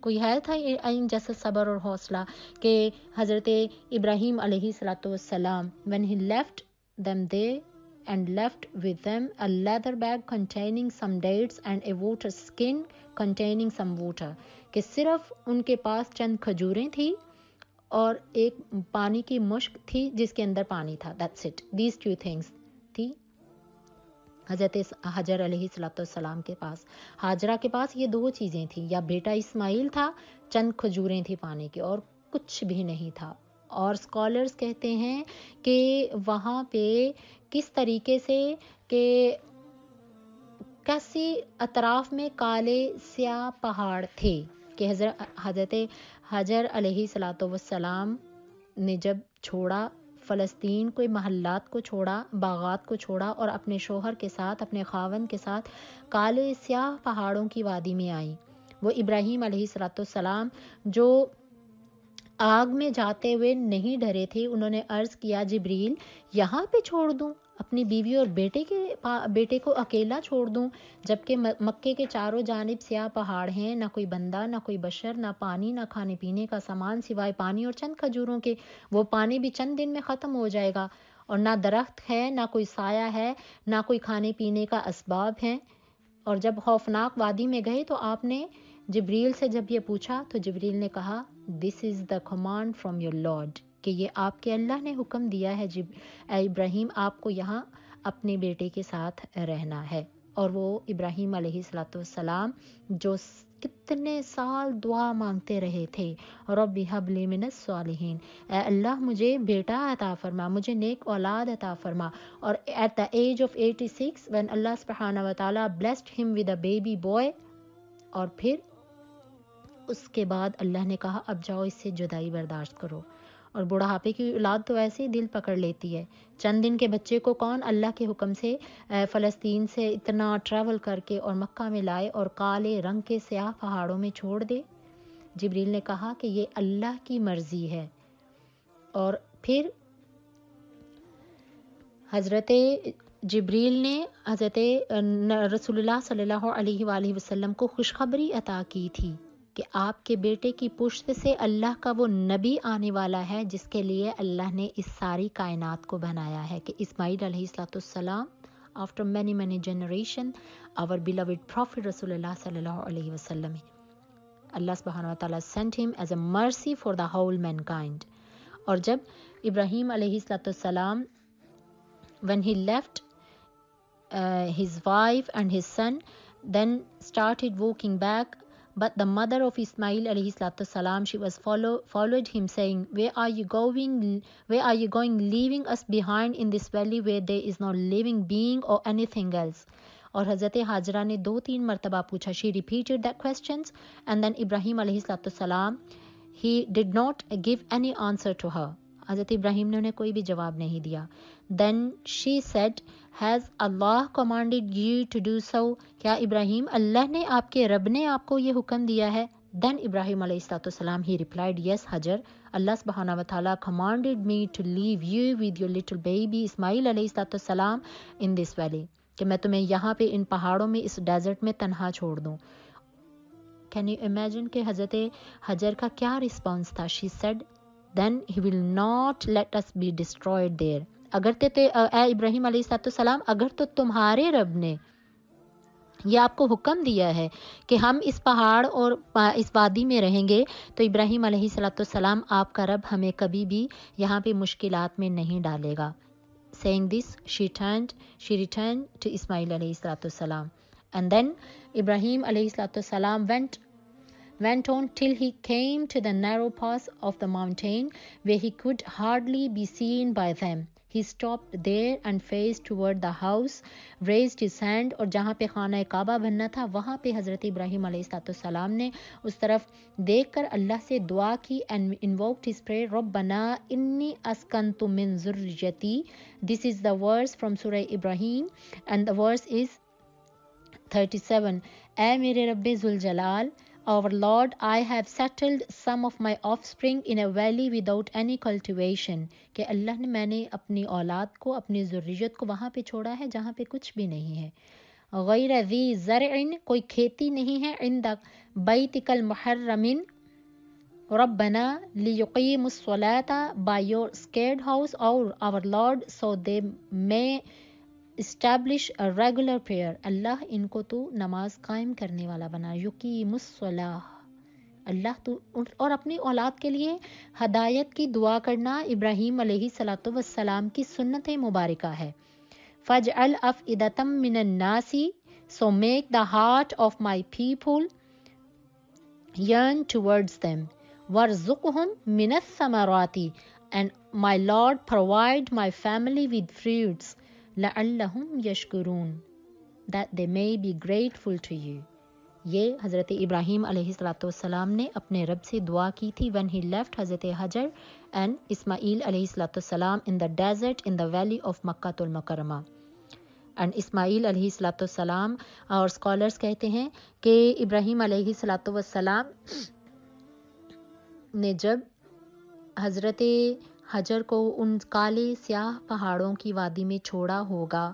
کوئی ہے تھا ان جیسا صبر اور حوصلہ کہ حضرت ابراہیم علیہ السلام when he left them there and left with them a leather bag containing some dates and a water skin containing some water، کہ صرف ان کے پاس چند کھجوریں تھی اور ایک پانی کی مشک تھی جس کے اندر پانی تھا۔ That's it. These two things تھی حضرت حجر علیہ السلام کے پاس۔ حاجرہ کے پاس یہ دو چیزیں تھیں، یا بیٹا اسماعیل تھا، چند کھجوریں تھی پانی کی، اور کچھ بھی نہیں تھا۔ اور اسکالرز کہتے ہیں کہ وہاں پہ کس طریقے سے کہ کیسی اطراف میں کالے سیاہ پہاڑ تھے کہ حضرت حجر علیہ السلام نے جب چھوڑا فلسطین کو، محلات کو چھوڑا، باغات کو چھوڑا اور اپنے شوہر کے ساتھ، اپنے خاوند کے ساتھ کالے سیاہ پہاڑوں کی وادی میں آئیں۔ وہ ابراہیم علیہ السلام جو آگ میں جاتے ہوئے نہیں ڈرے تھے، انہوں نے عرض کیا جبریل یہاں پہ چھوڑ دوں اپنی بیوی اور بیٹے کو اکیلا چھوڑ دوں، جبکہ مکے کے چاروں جانب سیاہ پہاڑ ہیں، نہ کوئی بندہ، نہ کوئی بشر، نہ پانی، نہ کھانے پینے کا سامان سوائے پانی اور چند کھجوروں کے، وہ پانی بھی چند دن میں ختم ہو جائے گا، اور نہ درخت ہے، نہ کوئی سایہ ہے، نہ کوئی کھانے پینے کا اسباب ہیں۔ اور جب خوفناک وادی میں گئے تو آپ نے جبریل سے جب یہ پوچھا تو جبریل نے کہا this is the command from your lord, کہ یہ آپ کے اللہ نے حکم دیا ہے اے ابراہیم آپ کو یہاں اپنے بیٹے کے ساتھ رہنا ہے۔ اور وہ ابراہیم علیہ السلام جو کتنے سال دعا مانگتے رہے تھے، رب ہب لی من الصالحین، اے اللہ مجھے بیٹا عطا فرما، مجھے نیک اولاد عطا فرما۔ اور at the age of 86 when اللہ سبحانہ و تعالیٰ blessed him with a baby boy، اور پھر اس کے بعد اللہ نے کہا اب جاؤ اس سے جدائی برداشت کرو۔ اور بڑھاپے کی اولاد تو ایسے ہی دل پکڑ لیتی ہے۔ چند دن کے بچے کو کون اللہ کے حکم سے فلسطین سے اتنا ٹریول کر کے اور مکہ میں لائے اور کالے رنگ کے سیاہ پہاڑوں میں چھوڑ دے؟ جبریل نے کہا کہ یہ اللہ کی مرضی ہے۔ اور پھر حضرت جبریل نے حضرت رسول اللہ صلی اللہ علیہ وآلہ وسلم کو خوشخبری عطا کی تھی کہ آپ کے بیٹے کی پشت سے اللہ کا وہ نبی آنے والا ہے جس کے لیے اللہ نے اس ساری کائنات کو بنایا ہے، کہ اسماعیل علیہ السلام after many generation our beloved prophet رسول اللہ صلی اللہ علیہ وسلم، اللہ سبحانہ و تعالیٰ sent him as a mercy for the whole mankind۔ اور جب ابراہیم علیہ السلام when he left his wife and his son then started walking back But the mother of Ismail alayhi salatu salam, she was followed him saying, where are you going, leaving us behind in this valley where there is no living being or anything else? اور حضرت حاجرہ نے 2-3 مرتبہ پوچھا. She repeated that questions and then Ibrahim alayhi salatu salam, he did not give any answer to her. حضرت ابراہیم نے انہیں کوئی بھی جواب نہیں دیا. Then she said, has Allah commanded you to do so? کیا ابراہیم اللہ نے آپ کے رب نے آپ کو یہ حکم دیا ہے؟ Then Ibrahim alayhi salatu salam, he replied, yes Hajar, Allah subhanahu wa ta'ala commanded me to leave you with your little baby Ismail alayhi salatu salam in this valley, کہ میں تمہیں یہاں پہ ان پہاڑوں میں اس ڈیزرٹ میں تنہا چھوڑ دوں. Can you imagine کہ حضرت حجر کا کیا رسپانس تھا؟ She said, then he will not let us be destroyed there. اگر اے ابراہیم علیہ السلام، اگر تو تمہارے رب نے یہ آپ کو حکم دیا ہے کہ ہم اس پہاڑ اور اس وادی میں رہیں گے، تو ابراہیم علیہ السلام آپ کا رب ہمیں کبھی بھی یہاں پہ مشکلات میں نہیں ڈالے گا. Saying this, she returned to Ismail alayhi salam. And then Ibrahim alayhi salam went on till he came to the narrow pass of the mountain where he could hardly be seen by them. He stopped there and faced toward the house, raised his hand, اور جہاں پہ خانہ کعبہ بننا تھا وہاں پہ حضرت ابراہیم علیہ السلام نے اس طرف دیکھ کر اللہ سے دعا کی and invoked his prayer, رَبَّنَا إِنِّي أَسْكَنْتُ مِنْ ذُرِّيَّتِي. This is the verse from Surah Ibrahim and the verse is 37. اے میرے رب ذوالجلال, our Lord, I have settled some of my offspring in a valley without any cultivation. کہ اللہ نے میں نے اپنی اولاد کو، اپنی ذریت کو وہاں پہ چھوڑا ہے جہاں پہ کچھ بھی نہیں ہے. غیر ذی زرع، کوئی کھیتی نہیں ہے. عند بیتک المحرم ربنا لیقیم الصلاۃ، by your sacred house, or our Lord, so they may establish a regular prayer. اللہ ان کو تو نماز قائم کرنے والا بنا. یقیم الصلاۃ، اللہ تو. اور اپنی اولاد کے لیے ہدایت کی دعا کرنا ابراہیم علیہ السلام کی سنت مبارکہ ہے. فَاجْعَلْ أَفْئِدَةً مِّنَ النَّاسِ، so make the heart of my people yearn towards them. وَارْزُقْهُمْ مِنَ الثَّمَرَاتِ، and my Lord provide my family with fruits. لَعَلَّهُمْ يَشْكُرُونَ، that they may be grateful to you. یہ حضرت ابراہیم علیہ السلام نے اپنے رب سے دعا کی تھی when he left حضرت حجر and اسماعیل علیہ السلام in the desert in the valley of Mecca المکرمہ. and اسماعیل علیہ السلام، اور اسکالرز کہتے ہیں کہ ابراہیم علیہ السلام نے جب حضرت حجر کو ان کالے سیاہ پہاڑوں کی وادی میں چھوڑا ہوگا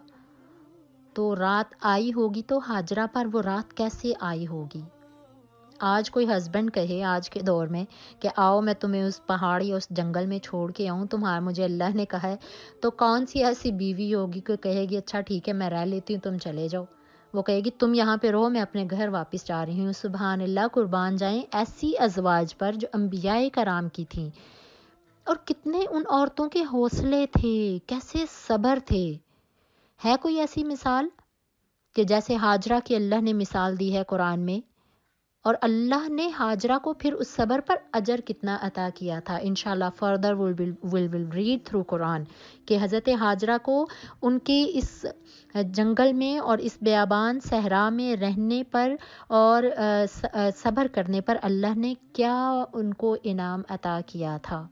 تو رات آئی ہوگی، تو حاجرہ پر وہ رات کیسے آئی ہوگی؟ آج کوئی ہسبینڈ کہے آج کے دور میں کہ آؤ میں تمہیں اس پہاڑی اس جنگل میں چھوڑ کے آؤں، تمہارا مجھے اللہ نے کہا ہے، تو کون سی ایسی بیوی ہوگی کہ کہے گی اچھا ٹھیک ہے میں رہ لیتی ہوں تم چلے جاؤ؟ وہ کہے گی تم یہاں پہ رہو، میں اپنے گھر واپس جا رہی ہوں. سبحان اللہ، قربان جائیں ایسی ازواج پر جو انبیاء کرام کی تھیں. اور کتنے ان عورتوں کے حوصلے تھے، کیسے صبر تھے. ہے کوئی ایسی مثال کہ جیسے حاجرہ کی اللہ نے مثال دی ہے قرآن میں؟ اور اللہ نے حاجرہ کو پھر اس صبر پر اجر کتنا عطا کیا تھا. انشاءاللہ فردر will read through قرآن کہ حضرت حاجرہ کو ان کی اس جنگل میں اور اس بیابان صحرا میں رہنے پر اور صبر کرنے پر اللہ نے کیا ان کو انعام عطا کیا تھا.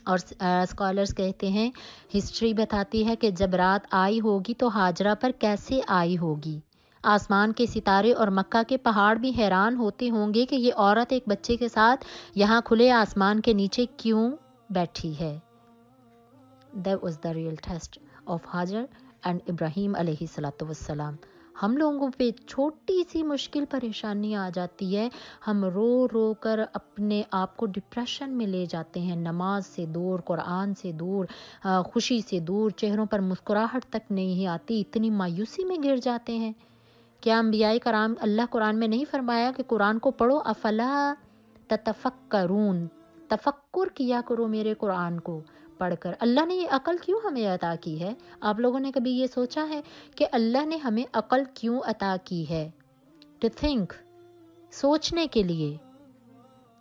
اور اسکالرز کہتے ہیں، ہسٹری بتاتی ہے کہ جب رات آئی ہوگی تو حاجرہ پر کیسے آئی ہوگی. آسمان کے ستارے اور مکہ کے پہاڑ بھی حیران ہوتے ہوں گے کہ یہ عورت ایک بچے کے ساتھ یہاں کھلے آسمان کے نیچے کیوں بیٹھی ہے. That was the real test of Hajar and Ibrahim علیہ السلام. ہم لوگوں پہ چھوٹی سی مشکل پریشانی آ جاتی ہے، ہم رو رو کر اپنے آپ کو ڈپریشن میں لے جاتے ہیں، نماز سے دور، قرآن سے دور، خوشی سے دور، چہروں پر مسکراہٹ تک نہیں آتی، اتنی مایوسی میں گر جاتے ہیں. کیا انبیاء کرام اللہ قرآن میں نہیں فرمایا کہ قرآن کو پڑھو افلا تتفکرون، تفکر کیا کرو میرے قرآن کو پڑھ کر. اللہ نے یہ عقل کیوں ہمیں عطا کی ہے؟ آپ لوگوں نے کبھی یہ سوچا ہے کہ اللہ نے ہمیں عقل کیوں عطا کی ہے؟ ٹو تھنک سوچنے کے لیے.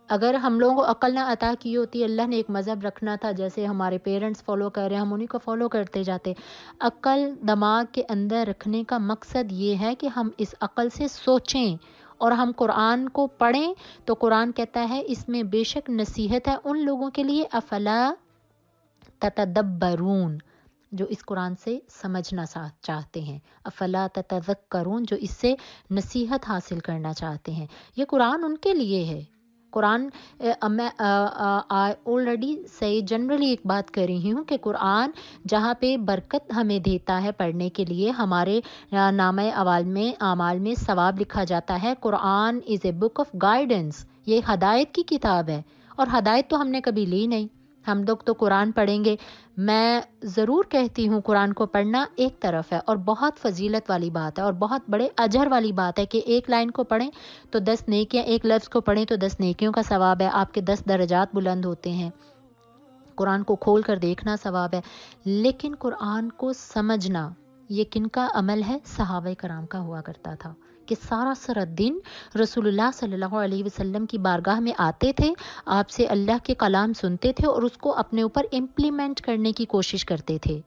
اگر ہم لوگوں کو عقل نہ عطا کی ہوتی, اللہ نے ایک مذہب رکھنا تھا, جیسے ہمارے پیرنٹس فالو کر رہے ہیں, ہم انہیں کو فالو کرتے جاتے. عقل دماغ کے اندر رکھنے کا مقصد یہ ہے کہ ہم اس عقل سے سوچیں, اور ہم قرآن کو پڑھیں تو قرآن کہتا ہے اس میں بے شک نصیحت ہے ان لوگوں کے لیے, افلا تتدبرون, جو اس قرآن سے سمجھنا چاہتے ہیں, افلا تتذکرون, جو اس سے نصیحت حاصل کرنا چاہتے ہیں. یہ قرآن ان کے لیے ہے. قرآن میں آلریڈی صحیح جنرلی ایک بات کر رہی ہوں کہ قرآن جہاں پہ برکت ہمیں دیتا ہے پڑھنے کے لیے, ہمارے نامہ اعمال میں ثواب لکھا جاتا ہے. قرآن از اے بک آف گائیڈنس, یہ ہدایت کی کتاب ہے, اور ہدایت تو ہم نے کبھی لی نہیں. ہم لوگ تو قرآن پڑھیں گے. میں ضرور کہتی ہوں قرآن کو پڑھنا ایک طرف ہے اور بہت فضیلت والی بات ہے اور بہت بڑے اجر والی بات ہے کہ ایک لائن کو پڑھیں تو 10 نیکیاں, ایک لفظ کو پڑھیں تو 10 نیکیوں کا ثواب ہے, آپ کے 10 درجات بلند ہوتے ہیں. قرآن کو کھول کر دیکھنا ثواب ہے. لیکن قرآن کو سمجھنا یہ کن کا عمل ہے؟ صحابہ کرام کا ہوا کرتا تھا کہ سارا دن رسول اللہ صلی اللہ علیہ وسلم کی بارگاہ میں آتے تھے, آپ سے اللہ کے کلام سنتے تھے اور اس کو اپنے اوپر امپلیمنٹ کرنے کی کوشش کرتے تھے.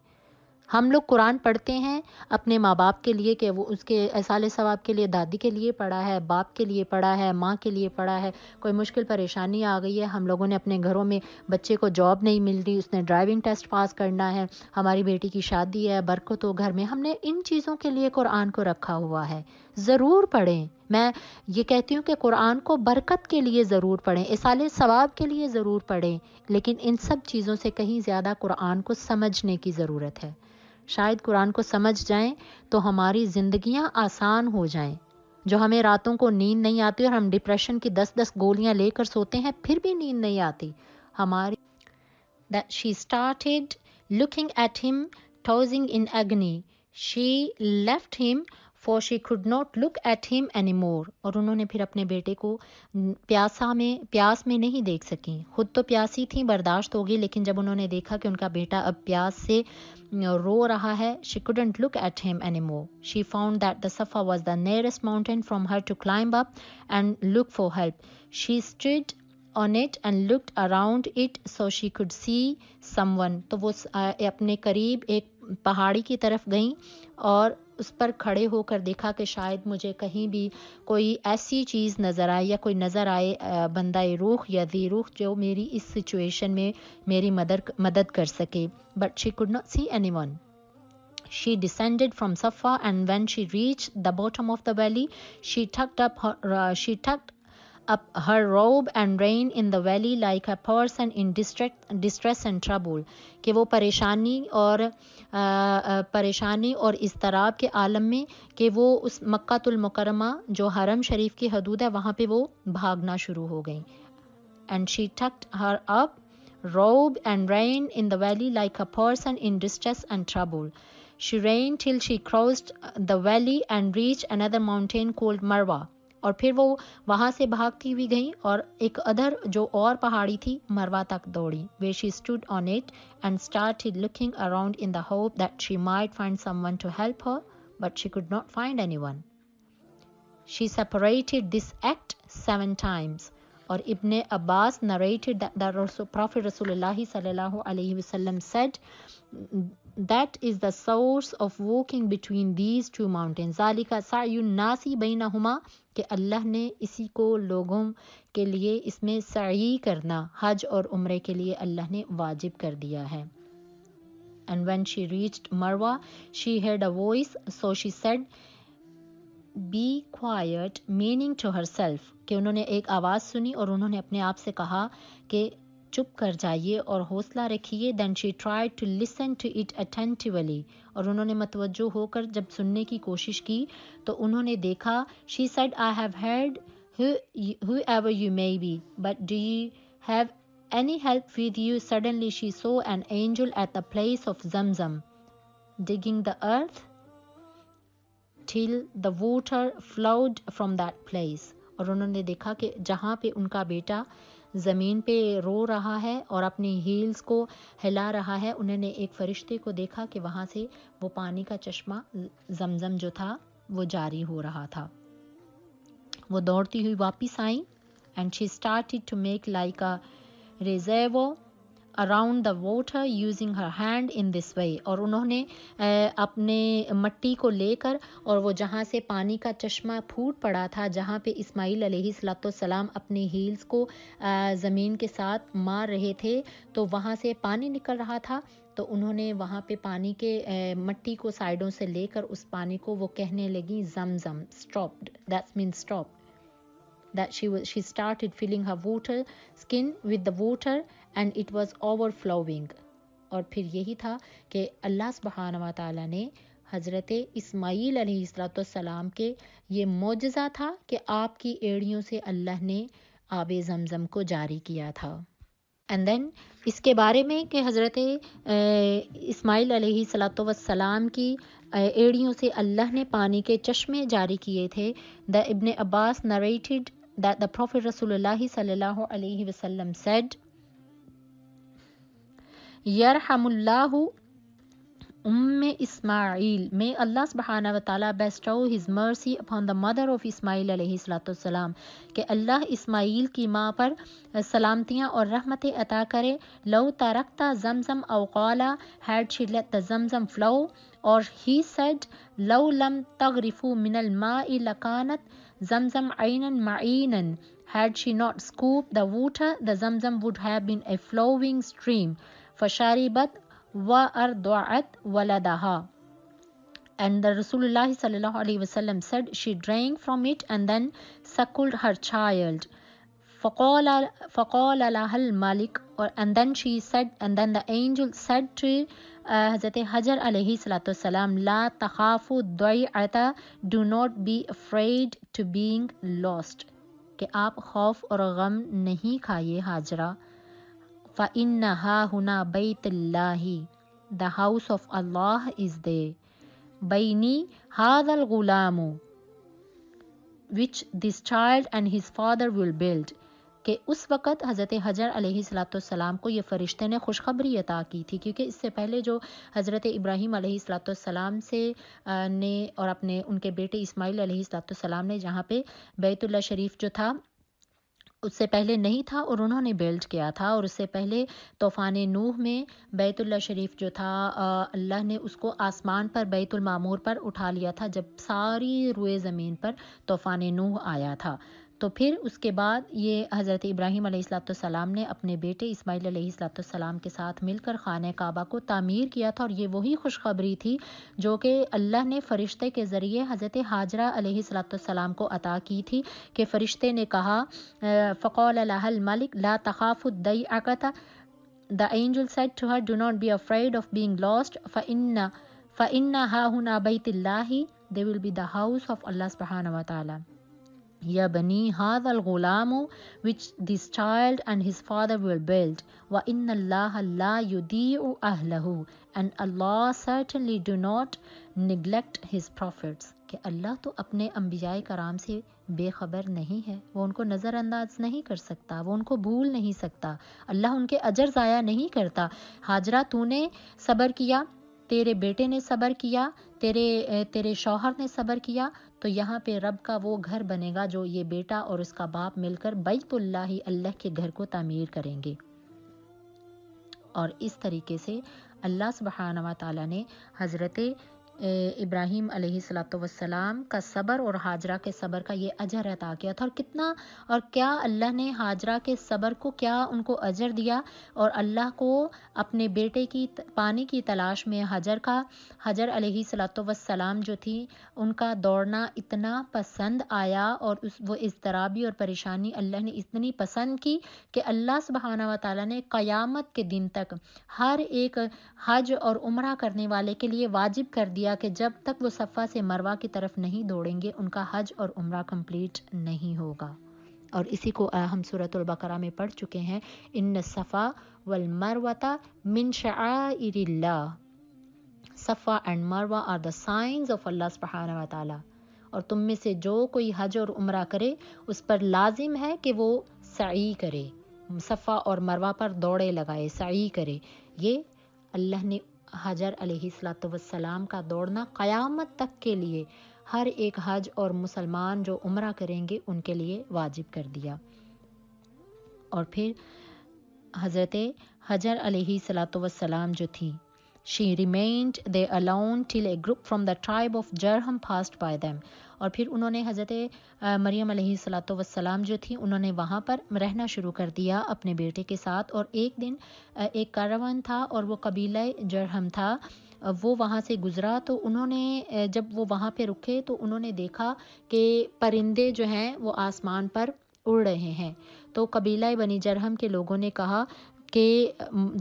ہم لوگ قرآن پڑھتے ہیں اپنے ماں باپ کے لیے کہ وہ اس کے ایصال ثواب کے لیے, دادی کے لیے پڑھا ہے, باپ کے لیے پڑھا ہے, ماں کے لیے پڑھا ہے, کوئی مشکل پریشانی آ گئی ہے, ہم لوگوں نے اپنے گھروں میں بچے کو جاب نہیں مل رہی, اس نے ڈرائیونگ ٹیسٹ پاس کرنا ہے, ہماری بیٹی کی شادی ہے, برکت ہو گھر میں, ہم نے ان چیزوں کے لیے قرآن کو رکھا ہوا ہے. ضرور پڑھیں. میں یہ کہتی ہوں کہ قرآن کو برکت کے لیے ضرور پڑھیں, ایصال ثواب کے لیے ضرور پڑھیں, لیکن ان سب چیزوں سے کہیں زیادہ قرآن کو سمجھنے کی ضرورت ہے. شاید قرآن کو سمجھ جائیں تو ہماری زندگیاں آسان ہو جائیں. جو ہمیں راتوں کو نیند نہیں آتی اور ہم ڈپریشن کی 10 گولیاں لے کر سوتے ہیں پھر بھی نیند نہیں آتی, ہماری that she started looking at him tossing in agony. She left him for she could not look at him anymore. اور انہوں نے پھر اپنے بیٹے کو پیاس میں نہیں دیکھ سکیں. خود تو پیاسی تھیں, برداشت ہوگی, لیکن جب انہوں نے دیکھا کہ ان کا بیٹا اب پیاس سے رو رہا ہے, she couldn't look at him anymore. She found that the Safa was the nearest mountain from her to climb up and look for help. She stood on it and looked around it so she could see someone. تو وہ اپنے قریب ایک پہاڑی کی طرف گئیں اور اس پر کھڑے ہو کر دیکھا کہ شاید مجھے کہیں بھی کوئی ایسی چیز نظر آئے یا کوئی نظر آئے بندہ روح یا ذی روح جو میری اس سچویشن میں میری مدد کر سکے. But she could not see anyone. She descended from Safa and when she reached the bottom of the valley, she tucked up her robe and ran in the valley like a person in distress and trouble. کہ وہ پریشانی اور اضطراب کے عالم میں کہ وہ اس مکہ المکرمہ جو حرم شریف کی حدود ہے وہاں پہ وہ بھاگنا شروع ہو گئیں. And she tucked her up robe and ran in the valley like a person in distress and trouble. She ran till she crossed the valley and reached another mountain called Marwa. اور پھر وہ وہاں سے بھاگتی ہوئی گئیں اور ایک ادھر جو اور پہاڑی تھی مروا تک دوڑی. Where she stood on it and started looking around in the hope that she might find someone to help her, but she could not find anyone. She separated this act 7 times. اور ابن عباس narrated that the Prophet Rasulullah sallallahu alayhi wasallam said, that is the source of walking between these 2 mountains. ذالک سعی الناس بینہما, کہ اللہ نے اسی کو لوگوں کے لیے اس میں سعی کرنا حج اور عمرے کے لیے اللہ نے واجب کر دیا ہے. And when she reached Marwa, she heard a voice, so she said, be quiet, meaning to herself, کہ انہوں نے ایک آواز سنی اور انہوں نے اپنے آپ سے کہا کہ چپ کر جائیے اور حوصلہ رکھیے. Then she tried to listen to it attentively. اور انہوں نے متوجہ ہو کر جب سننے کی کوشش کی تو انہوں نے دیکھا. She said, I have heard whoever you may be, but do you have any help with you? Suddenly she saw an angel at the place of Zamzam, digging the earth till the water flowed from that place. اور انہوں نے دیکھا کہ جہاں پہ ان کا بیٹا زمین پہ رو رہا ہے اور اپنی ہیلز کو ہلا رہا ہے, انہوں نے ایک فرشتے کو دیکھا کہ وہاں سے وہ پانی کا چشمہ زمزم جو تھا وہ جاری ہو رہا تھا. وہ دوڑتی ہوئی واپس آئیں and she started to make like a reserve around the water using her hand in this way. اور انہوں نے اپنے مٹی کو لے کر اور وہ جہاں سے پانی کا چشمہ پھوٹ پڑا تھا، جہاں پہ اسماعیل علیہ السلام اپنے ہیلز کو زمین کے ساتھ مار رہے تھے تو وہاں سے پانی نکل رہا تھا، تو انہوں نے وہاں پہ پانی کے مٹی کو سائڈوں سے لے کر اس پانی کو وہ کہنے لگیں Zamzam. Stopped, that means stop. That she started filling her water skin with the water and it was overflowing. اور پھر یہی تھا کہ اللہ سبحانہ و تعالیٰ نے حضرت اسماعیل علیہ السلام کے یہ معجزہ تھا کہ آپ کی ایڑیوں سے اللہ نے آب زمزم کو جاری کیا تھا. اینڈ دین اس کے بارے میں کہ حضرت اسماعیل علیہ السلام کی ایڑیوں سے اللہ نے پانی کے چشمے جاری کیے تھے. دا ابن عباس narrated that the Prophet Rasulullah sallallahu alayhi wasallam said, Yarhamullahu Ismail, may Allah subhanahu wa ta'ala bestow his mercy upon the mother of Ismail alayhi salatu wasalam, کہ اللہ اسماعیل کی ماں پر سلامتیاں اور رحمتیں عطا کرے. لو ترکتا زمزم او قالا, had she let the Zamzam flow, or he said, لو لم تغرفو من الماء لکانت Zamzam aynan ma'inan, had she not scooped the water, the Zamzam would have been a flowing stream. فشاربت وأرضعت ولدها. And the Rasulullah sallallahu alaihi wasallam said, she drank from it and then suckled her child. فقال لها الملك, and then she said, and then the angel said to Hazrat Hajar alayhi salatu wasalam, La takhafu dai'ata, do not be afraid to being lost, کہ آپ خوف اور غم نہیں کھائیے حاجرہ. فَإِنَّهَا هُنَا بَيْتِ اللَّهِ, the house of Allah is there. بَيْنِي هَذَا الْغُلَامُ, which this child and his father will build. کہ اس وقت حضرت حجر علیہ السلام کو یہ فرشتے نے خوشخبری عطا کی تھی، کیونکہ اس سے پہلے جو حضرت ابراہیم علیہ السلام سے نے اور اپنے ان کے بیٹے اسماعیل علیہ السلام نے جہاں پہ بیت اللہ شریف جو تھا اس سے پہلے نہیں تھا اور انہوں نے بلڈ کیا تھا، اور اس سے پہلے طوفان نوح میں بیت اللہ شریف جو تھا اللہ نے اس کو آسمان پر بیت المعمور پر اٹھا لیا تھا جب ساری روئے زمین پر طوفان نوح آیا تھا. تو پھر اس کے بعد یہ حضرت ابراہیم علیہ السلام نے اپنے بیٹے اسماعیل علیہ السلام کے ساتھ مل کر خانہ کعبہ کو تعمیر کیا تھا، اور یہ وہی خوشخبری تھی جو کہ اللہ نے فرشتے کے ذریعے حضرت حاجرہ علیہ السلام کو عطا کی تھی، کہ فرشتے نے کہا فقال لها الملك لا تخاف الضيعة, the angel said to her, do not be afraid of being lost, فإنها هنا بيت الله, they will be the house of Allah subhanahu wa ta'ala. Ya bani hadha al-ghulamu, which this child and his father will build. Wa inna Allah la yudi'u ahlahu, and Allah certainly do not neglect his prophets. کہ اللہ تو اپنے انبیاء کرام سے بے خبر نہیں ہے، وہ ان کو نظر انداز نہیں کر سکتا، وہ ان کو بھول نہیں سکتا، اللہ ان کے اجر ضائع نہیں کرتا. حاجرہ تو نے صبر کیا، تیرے بیٹے نے صبر کیا، تیرے شوہر نے صبر کیا، تو یہاں پہ رب کا وہ گھر بنے گا جو یہ بیٹا اور اس کا باپ مل کر بیت اللہ، اللہ کے گھر کو تعمیر کریں گے. اور اس طریقے سے اللہ سبحانہ و تعالیٰ نے حضرت ابراہیم علیہ السلام کا صبر اور حاجرہ کے صبر کا یہ اجر عطا کیا تھا. اور کتنا اور کیا اللہ نے حاجرہ کے صبر کو کیا ان کو اجر دیا، اور اللہ کو اپنے بیٹے کی پانی کی تلاش میں حجر علیہ السلام جو تھی ان کا دوڑنا اتنا پسند آیا، اور وہ اضطرابی اور پریشانی اللہ نے اتنی پسند کی کہ اللہ سبحانہ و تعالیٰ نے قیامت کے دن تک ہر ایک حج اور عمرہ کرنے والے کے لیے واجب کر دیا کہ جب تک وہ صفا سے مروہ کی طرف نہیں دوڑیں گے ان کا حج اور عمرہ کمپلیٹ نہیں ہوگا. اور اسی کو ہم سورۃ البقرہ میں پڑھ چکے ہیں، ان الصفا والمروۃ من شعائر اللہ. Safa and Marwah are the signs of Allah سبحانہ و تعالی. اور تم میں سے جو کوئی حج اور عمرہ کرے اس پر لازم ہے کہ وہ سعی کرے، صفا اور مروہ پر دوڑے لگائے، سعی کرے. یہ اللہ نے حجر علیہ السلام کا دوڑنا قیامت تک کے لیے ہر ایک حج اور مسلمان جو عمرہ کریں گے ان کے لیے واجب کر دیا۔ اور پھر حضرت حجر علیہ الصلاۃ والسلام جو تھی she remained there alone till a group from the tribe of Jarham passed by them. اور پھر انہوں نے حضرت مریم علیہ الصلاۃ والسلام جو تھی انہوں نے وہاں پر رہنا شروع کر دیا اپنے بیٹے کے ساتھ، اور ایک دن ایک کاروان تھا اور وہ قبیلہ جرہم تھا، وہ وہاں سے گزرا، تو انہوں نے جب وہ وہاں پہ رکے تو انہوں نے دیکھا کہ پرندے جو ہیں وہ آسمان پر اڑ رہے ہیں، تو قبیلہ بنی جرہم کے لوگوں نے کہا کہ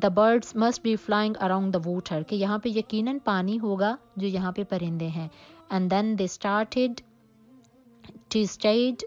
the birds must be flying around the water، کہ یہاں پہ یقیناً پانی ہوگا جو یہاں پہ پرندے ہیں۔ and then they started to stayed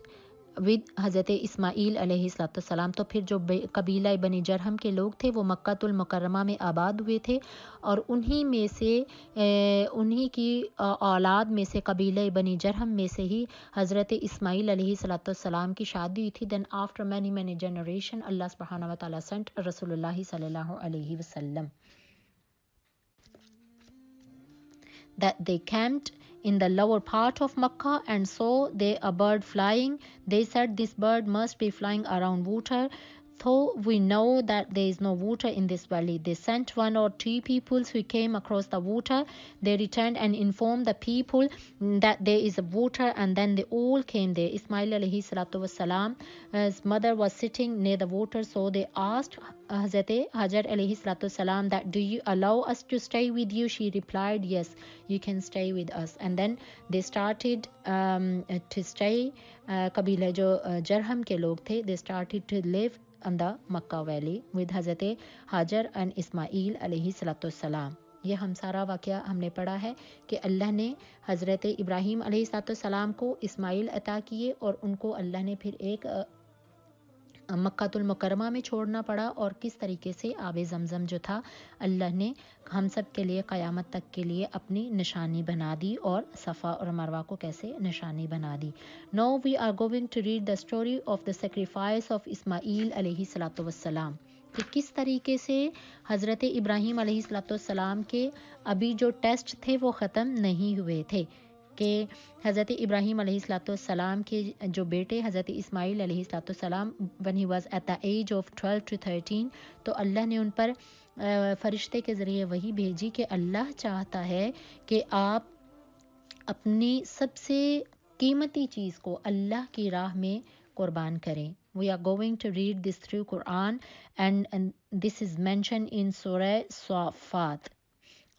with حضرت اسماعیل علیہ السلام، تو پھر جو قبیلہ بنی جرہم کے لوگ تھے وہ مکہ المکرمہ میں آباد ہوئے تھے، اور انہی کی اولاد میں سے قبیلہ بنی جرہم میں سے ہی حضرت اسماعیل علیہ السلام کی شادی ہوئی تھی۔ then after many generation اللہ سبحانہ وتعالی sent رسول اللہ صلی اللہ علیہ وسلم that they camped in the lower part of Makkah and saw there a bird flying. They said, this bird must be flying around water, though we know that there is no water in this valley. They sent 1 or 2 people who came across the water. They returned and informed the people that there is water, and then they all came there. Ismail alayhi salatu wassalam, his mother was sitting near the water, so they asked Hazrat Hajar alayhi salatu wassalam that, do you allow us to stay with you? She replied, yes, you can stay with us. And then they started to stay. قبیلہ جو جرہم کے لوگ تھے, they started to live in the Makkah valley with حضرت Hajar and اسماعیل علیہ السلام. یہ ہم سارا واقعہ ہم نے پڑھا ہے کہ اللہ نے حضرت ابراہیم علیہ السلام کو اسماعیل عطا کیے، اور ان کو اللہ نے پھر ایک مکہ المکرمہ میں چھوڑنا پڑا، اور کس طریقے سے آب زمزم جو تھا اللہ نے ہم سب کے لیے قیامت تک کے لیے اپنی نشانی بنا دی، اور صفا اور مروہ کو کیسے نشانی بنا دی۔ Now we are going to read the story of the sacrifice of اسماعیل علیہ السلام، کہ کس طریقے سے حضرت ابراہیم علیہ السلام کے ابھی جو ٹیسٹ تھے وہ ختم نہیں ہوئے تھے، کہ حضرت ابراہیم علیہ السلام کے جو بیٹے حضرت اسماعیل علیہ السلام when he was at the age of 12 to 13، تو اللہ نے ان پر فرشتے کے ذریعے وحی بھیجی کہ اللہ چاہتا ہے کہ آپ اپنی سب سے قیمتی چیز کو اللہ کی راہ میں قربان کریں۔ We are going to read this through Quran, and this is mentioned in Surah Safat.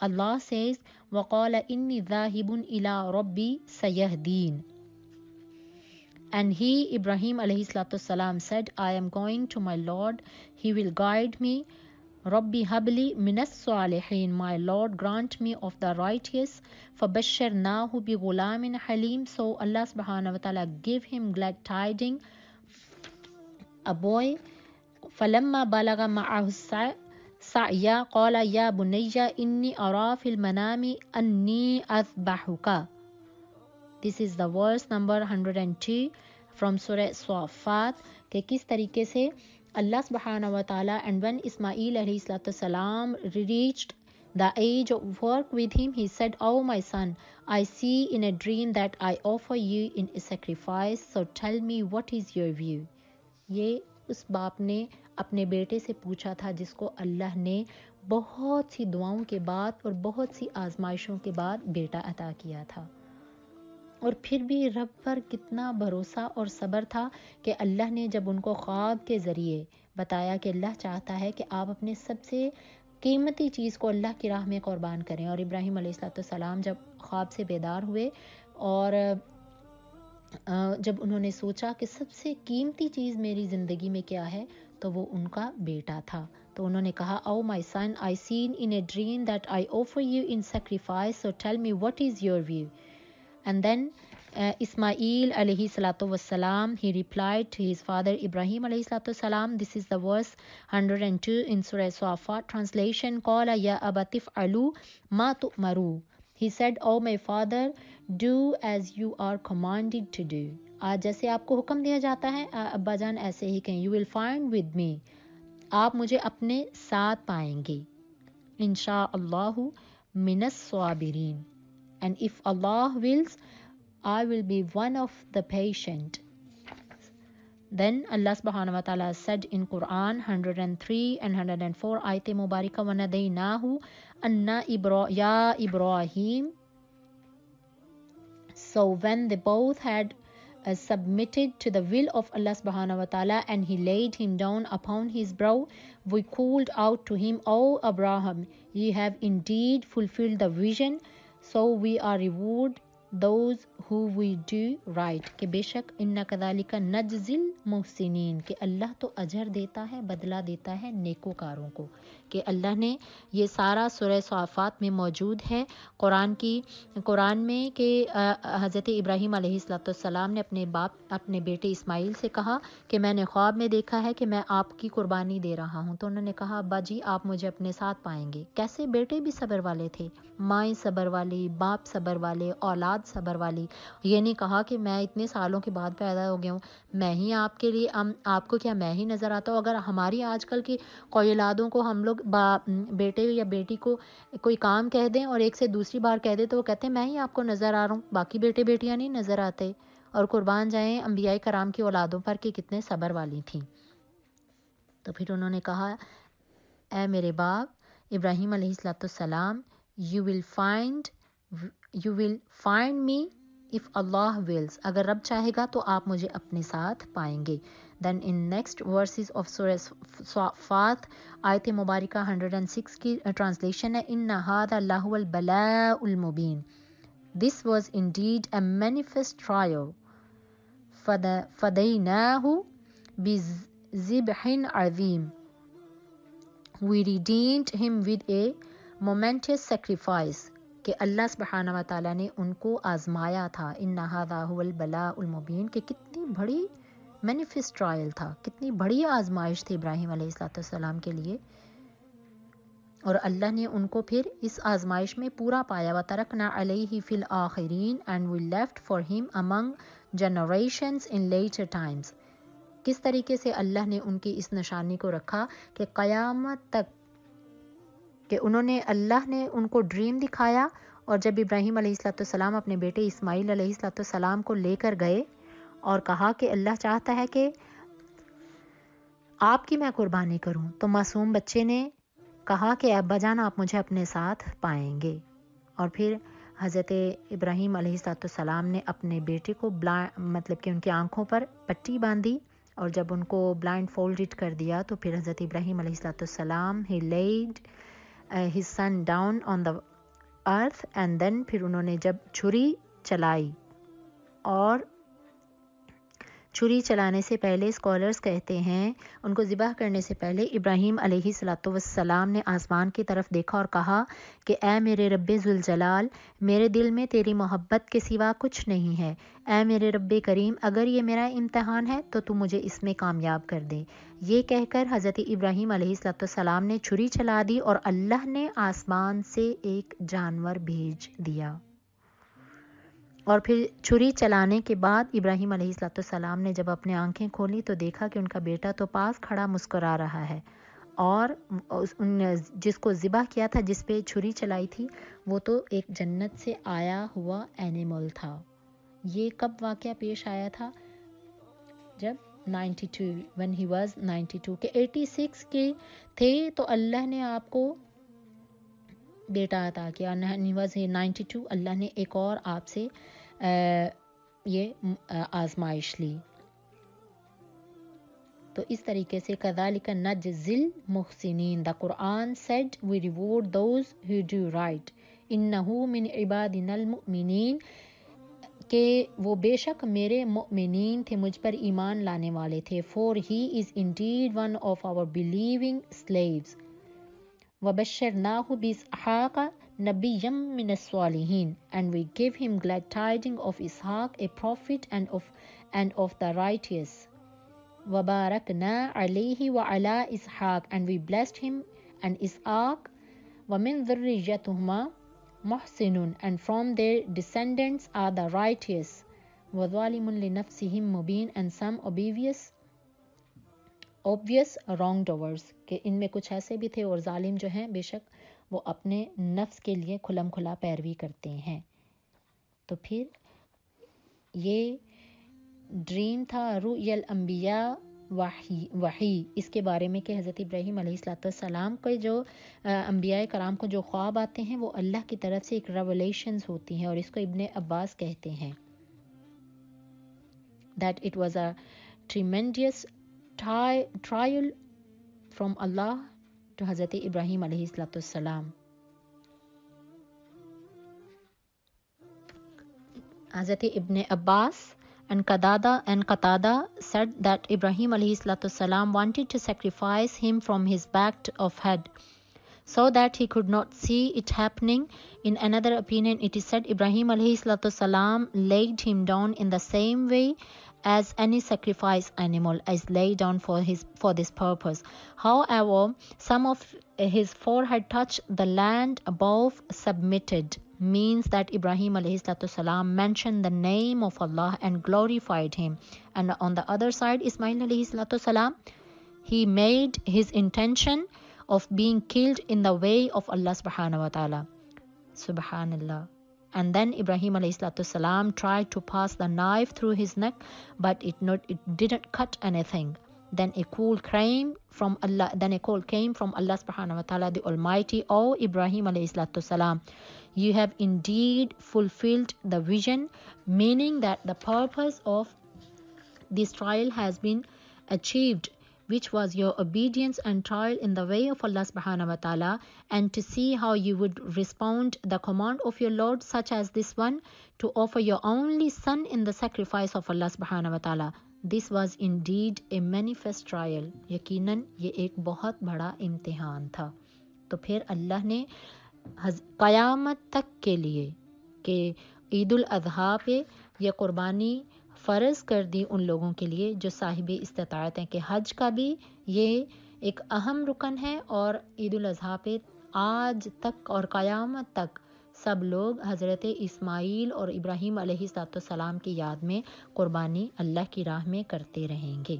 Allah says, وَقَالَ إِنِّي ذَاهِبٌ إِلَىٰ رَبِّي سَيَهْدِينَ. And he, Ibrahim alayhi salatu salam, said, I am going to my Lord, he will guide me. Rabbi habli minas salihin, my Lord grant me of the righteous. فَبَشَّرْنَاهُ بِغُلَامٍ حَلِيمٍ. So Allah subhanahu wa ta'ala give him glad tidings, a boy. فَلَمَّا بَلَغَ مَعَهُ سعيا قال يا بني إني أرى في المنام أني أذبحك. This is the verse number 102 from Surah Safat، کہ کس طریقے سے اللہ سبحانہ و تعالی and when Ismail علیہ السلام reached the age of work with him, he said, oh my son, I see in a dream that I offer you in a sacrifice, so tell me what is your view. یہ اس باپ نے اپنے بیٹے سے پوچھا تھا جس کو اللہ نے بہت سی دعاؤں کے بعد اور بہت سی آزمائشوں کے بعد بیٹا عطا کیا تھا، اور پھر بھی رب پر کتنا بھروسہ اور صبر تھا کہ اللہ نے جب ان کو خواب کے ذریعے بتایا کہ اللہ چاہتا ہے کہ آپ اپنے سب سے قیمتی چیز کو اللہ کی راہ میں قربان کریں، اور ابراہیم علیہ السلام جب خواب سے بیدار ہوئے اور جب انہوں نے سوچا کہ سب سے قیمتی چیز میری زندگی میں کیا ہے، تو وہ ان کا بیٹا تھا، تو انہوں نے کہا oh my son, I seen in a dream that I offer you in sacrifice, so tell me what is your view. And then Ismail alayhi salatu wassalam, he replied to his father Ibrahim alayhi salatu wassalam. This is the verse 102 in Surah Safat. Translation, قَالَ يَا أَبَتِ افْعَلُوا مَا تُؤْمَرُوا. He said, oh my father, do as you are commanded to do. آج جیسے آپ کو حکم دیا جاتا ہے ابا جان ایسے ہی کہیں. You will find with me. آپ مجھے اپنے ساتھ پائیں گے. انشاء اللہ من الصابرین. And if Allah wills, I will be one of the patient. Then Allah subhanahu wa ta'ala said in Quran 103 and 104 ayat mubaraka, وَنَدَيْنَاهُ أَنَّا ya Ibrahim. So when they both had submitted to the will of Allah subhanahu wa ta'ala and he laid him down upon his brow, we called out to him, O Abraham, ye have indeed fulfilled the vision, so we are reward those who we do right. کہ بے شک اِنَّا كَذَلِكَ نَجْزِي الْمُحْسِنِينَ کہ اللہ تو اجر دیتا ہے، بدلہ دیتا ہے نیکوکاروں کو. کہ اللہ نے یہ سارا سورہ صافات میں موجود ہے قرآن میں کہ حضرت ابراہیم علیہ السلام نے اپنے بیٹے اسماعیل سے کہا کہ میں نے خواب میں دیکھا ہے کہ میں آپ کی قربانی دے رہا ہوں. تو انہوں نے کہا ابا جی آپ مجھے اپنے ساتھ پائیں گے. کیسے بیٹے بھی صبر والے تھے، مائیں صبر والی، باپ صبر والے، اولاد صبر والی. یہ نہیں کہا کہ میں اتنے سالوں کے بعد پیدا ہو گیا ہوں، میں ہی آپ کے لیے، آپ کو کیا میں ہی نظر آتا ہوں. اگر ہماری آج کل کی اولادوں کو ہم لوگ بیٹے یا بیٹی کو کوئی کام کہہ دیں اور ایک سے دوسری بار کہہ دیں تو وہ کہتے ہیں میں ہی آپ کو نظر آ رہا ہوں، باقی بیٹے بیٹیاں نہیں نظر آتے. اور قربان جائیں انبیاء کرام کی اولادوں پر کہ کتنے صبر والی تھیں. تو پھر انہوں نے کہا اے میرے باپ ابراہیم علیہ السلام، you will find me if Allah wills. اگر رب چاہے گا تو آپ مجھے اپنے ساتھ پائیں گے. Then in next verses of Surah Safat آیت مبارکہ 106 کی ٹرانسلیشن ہے إِنَّ هَذَا لَهُوَ الْبَلَاءُ الْمُبِينُ. This was indeed a manifest trial. فَدَيْنَاهُ بِذِبْحٍ عَظِيمٍ. We redeemed him with a momentous sacrifice. کہ اللہ سبحانہ و تعالیٰ نے ان کو آزمایا تھا. إِنَّ هَذَا هُوَ الْبَلَاءُ الْمُبِينُ کہ کتنی بڑی مینیفسٹ ٹرائل تھا، کتنی بڑی آزمائش تھی ابراہیم علیہ السلام کے لیے. اور اللہ نے ان کو پھر اس آزمائش میں پورا پایا. وَتَرَكْنَا عَلَيْهِ فِي الْآخِرِينَ and we left for him among generations in later times. کس طریقے سے اللہ نے ان کی اس نشانی کو رکھا کہ قیامت تک، کہ اللہ نے ان کو ڈریم دکھایا. اور جب ابراہیم علیہ السلام اپنے بیٹے اسماعیل علیہ السلام کو لے کر گئے اور کہا کہ اللہ چاہتا ہے کہ آپ کی میں قربانی کروں، تو معصوم بچے نے کہا کہ ابا جان آپ مجھے اپنے ساتھ پائیں گے. اور پھر حضرت ابراہیم علیہ السلام نے اپنے بیٹے کو مطلب کہ ان کی آنکھوں پر پٹی باندھی اور جب ان کو بلائنڈ فولڈ کر دیا تو پھر حضرت ابراہیم علیہ السلام he laid his son down on the earth and then پھر انہوں نے جب چھری چلائی، اور چھری چلانے سے پہلے اسکالرز کہتے ہیں ان کو ذبح کرنے سے پہلے ابراہیم علیہ السلام نے آسمان کی طرف دیکھا اور کہا کہ اے میرے رب ذوالجلال، میرے دل میں تیری محبت کے سوا کچھ نہیں ہے. اے میرے رب کریم، اگر یہ میرا امتحان ہے تو مجھے اس میں کامیاب کر دے. یہ کہہ کر حضرت ابراہیم علیہ السلام نے چھری چلا دی اور اللہ نے آسمان سے ایک جانور بھیج دیا. اور پھر چھری چلانے کے بعد ابراہیم علیہ السلام نے جب اپنے آنکھیں کھولی تو دیکھا کہ ان کا بیٹا تو پاس کھڑا مسکرا رہا ہے، اور جس کو ذبح کیا تھا، جس پہ چھری چلائی تھی، وہ تو ایک جنت سے آیا ہوا اینیمل تھا. یہ کب واقعہ پیش آیا تھا؟ جب 92 when he was 92 کہ 86 کے تھے تو اللہ نے آپ کو بیٹا عطا کیا. 92 اللہ نے ایک اور آپ سے یہ آزمائش لی. تو اس طریقے سے كَذَلِكَ نَجْزِي الْمُحْسِنِينَ. The Quran said we reward those who do right. إِنَّهُ مِنْ عِبَادِنَا الْمُؤْمِنِينَ کہ وہ بے شک میرے مؤمنین تھے، مجھ پر ایمان لانے والے تھے. For he is indeed one of our believing slaves. وَبَشَّرْنَاهُ بِإِسْحَاقَ نَبِيًّا مِّنَ الصَّالِحِينَ and we give him glad tidings of Ishaq, a prophet and of the righteous. وَبَارَكْنَا عَلَيْهِ وَعَلَى إِسْحَاقَ and we blessed him and Ishaq. وَمِن ذُرِّيَّتِهِمَا مُحْسِنٌ and from their descendants are the righteous. وَظَالِمٌ لِنَفْسِهِ مُبِينٌ and some obvious wrongdoers کہ ان میں کچھ ایسے بھی تھے اور ظالم جو ہیں بے شک وہ اپنے نفس کے لیے کھلم کھلا پیروی کرتے ہیں. تو پھر یہ ڈریم تھا رؤیا الانبیاء وحی اس کے بارے میں کہ حضرت ابراہیم علیہ السلام کے جو انبیاء کرام کو جو خواب آتے ہیں وہ اللہ کی طرف سے ایک ریولیشنز ہوتی ہیں، اور اس کو ابن عباس کہتے ہیں that it was a tremendous trial from Allah to حضرت ابراہیم علیہ السلام. حضرت ابن عباس and Qatada said that Ibrahim alayhi salam wanted to sacrifice him from his back of head so that he could not see it happening. In another opinion, it is said Ibrahim alayhi salam laid him down in the same way as any sacrifice animal is laid down for this purpose. However, some of his forehead touched the land above submitted, means that Ibrahim alayhi salam mentioned the name of Allah and glorified him. And on the other side, Ismail alayhi salam, he made his intention of being killed in the way of Allah subhanahu wa ta'ala. Subhanallah. And then Ibrahim alayhi salam tried to pass the knife through his neck, but it didn't cut anything. Then a call came from Allah subhanahu wa ta'ala the Almighty. O Ibrahim alayhi salam, you have indeed fulfilled the vision, meaning that the purpose of this trial has been achieved, which was your obedience and trial in the way of Allah subhanahu wa ta'ala, and to see how you would respond the command of your Lord, such as this one, to offer your only son in the sacrifice of Allah subhanahu wa ta'ala. This was indeed a manifest trial. یقیناً یہ ایک بہت بڑا امتحان تھا. تو پھر اللہ نے قیامت تک کے لیے کہ عید الاضحیٰ پہ یہ قربانی فرض کر دی ان لوگوں کے لیے جو صاحب استطاعت ہیں، کہ حج کا بھی یہ ایک اہم رکن ہے، اور عید الاضحیٰ پہ آج تک اور قیامت تک سب لوگ حضرت اسماعیل اور ابراہیم علیہ السلام کی یاد میں قربانی اللہ کی راہ میں کرتے رہیں گے.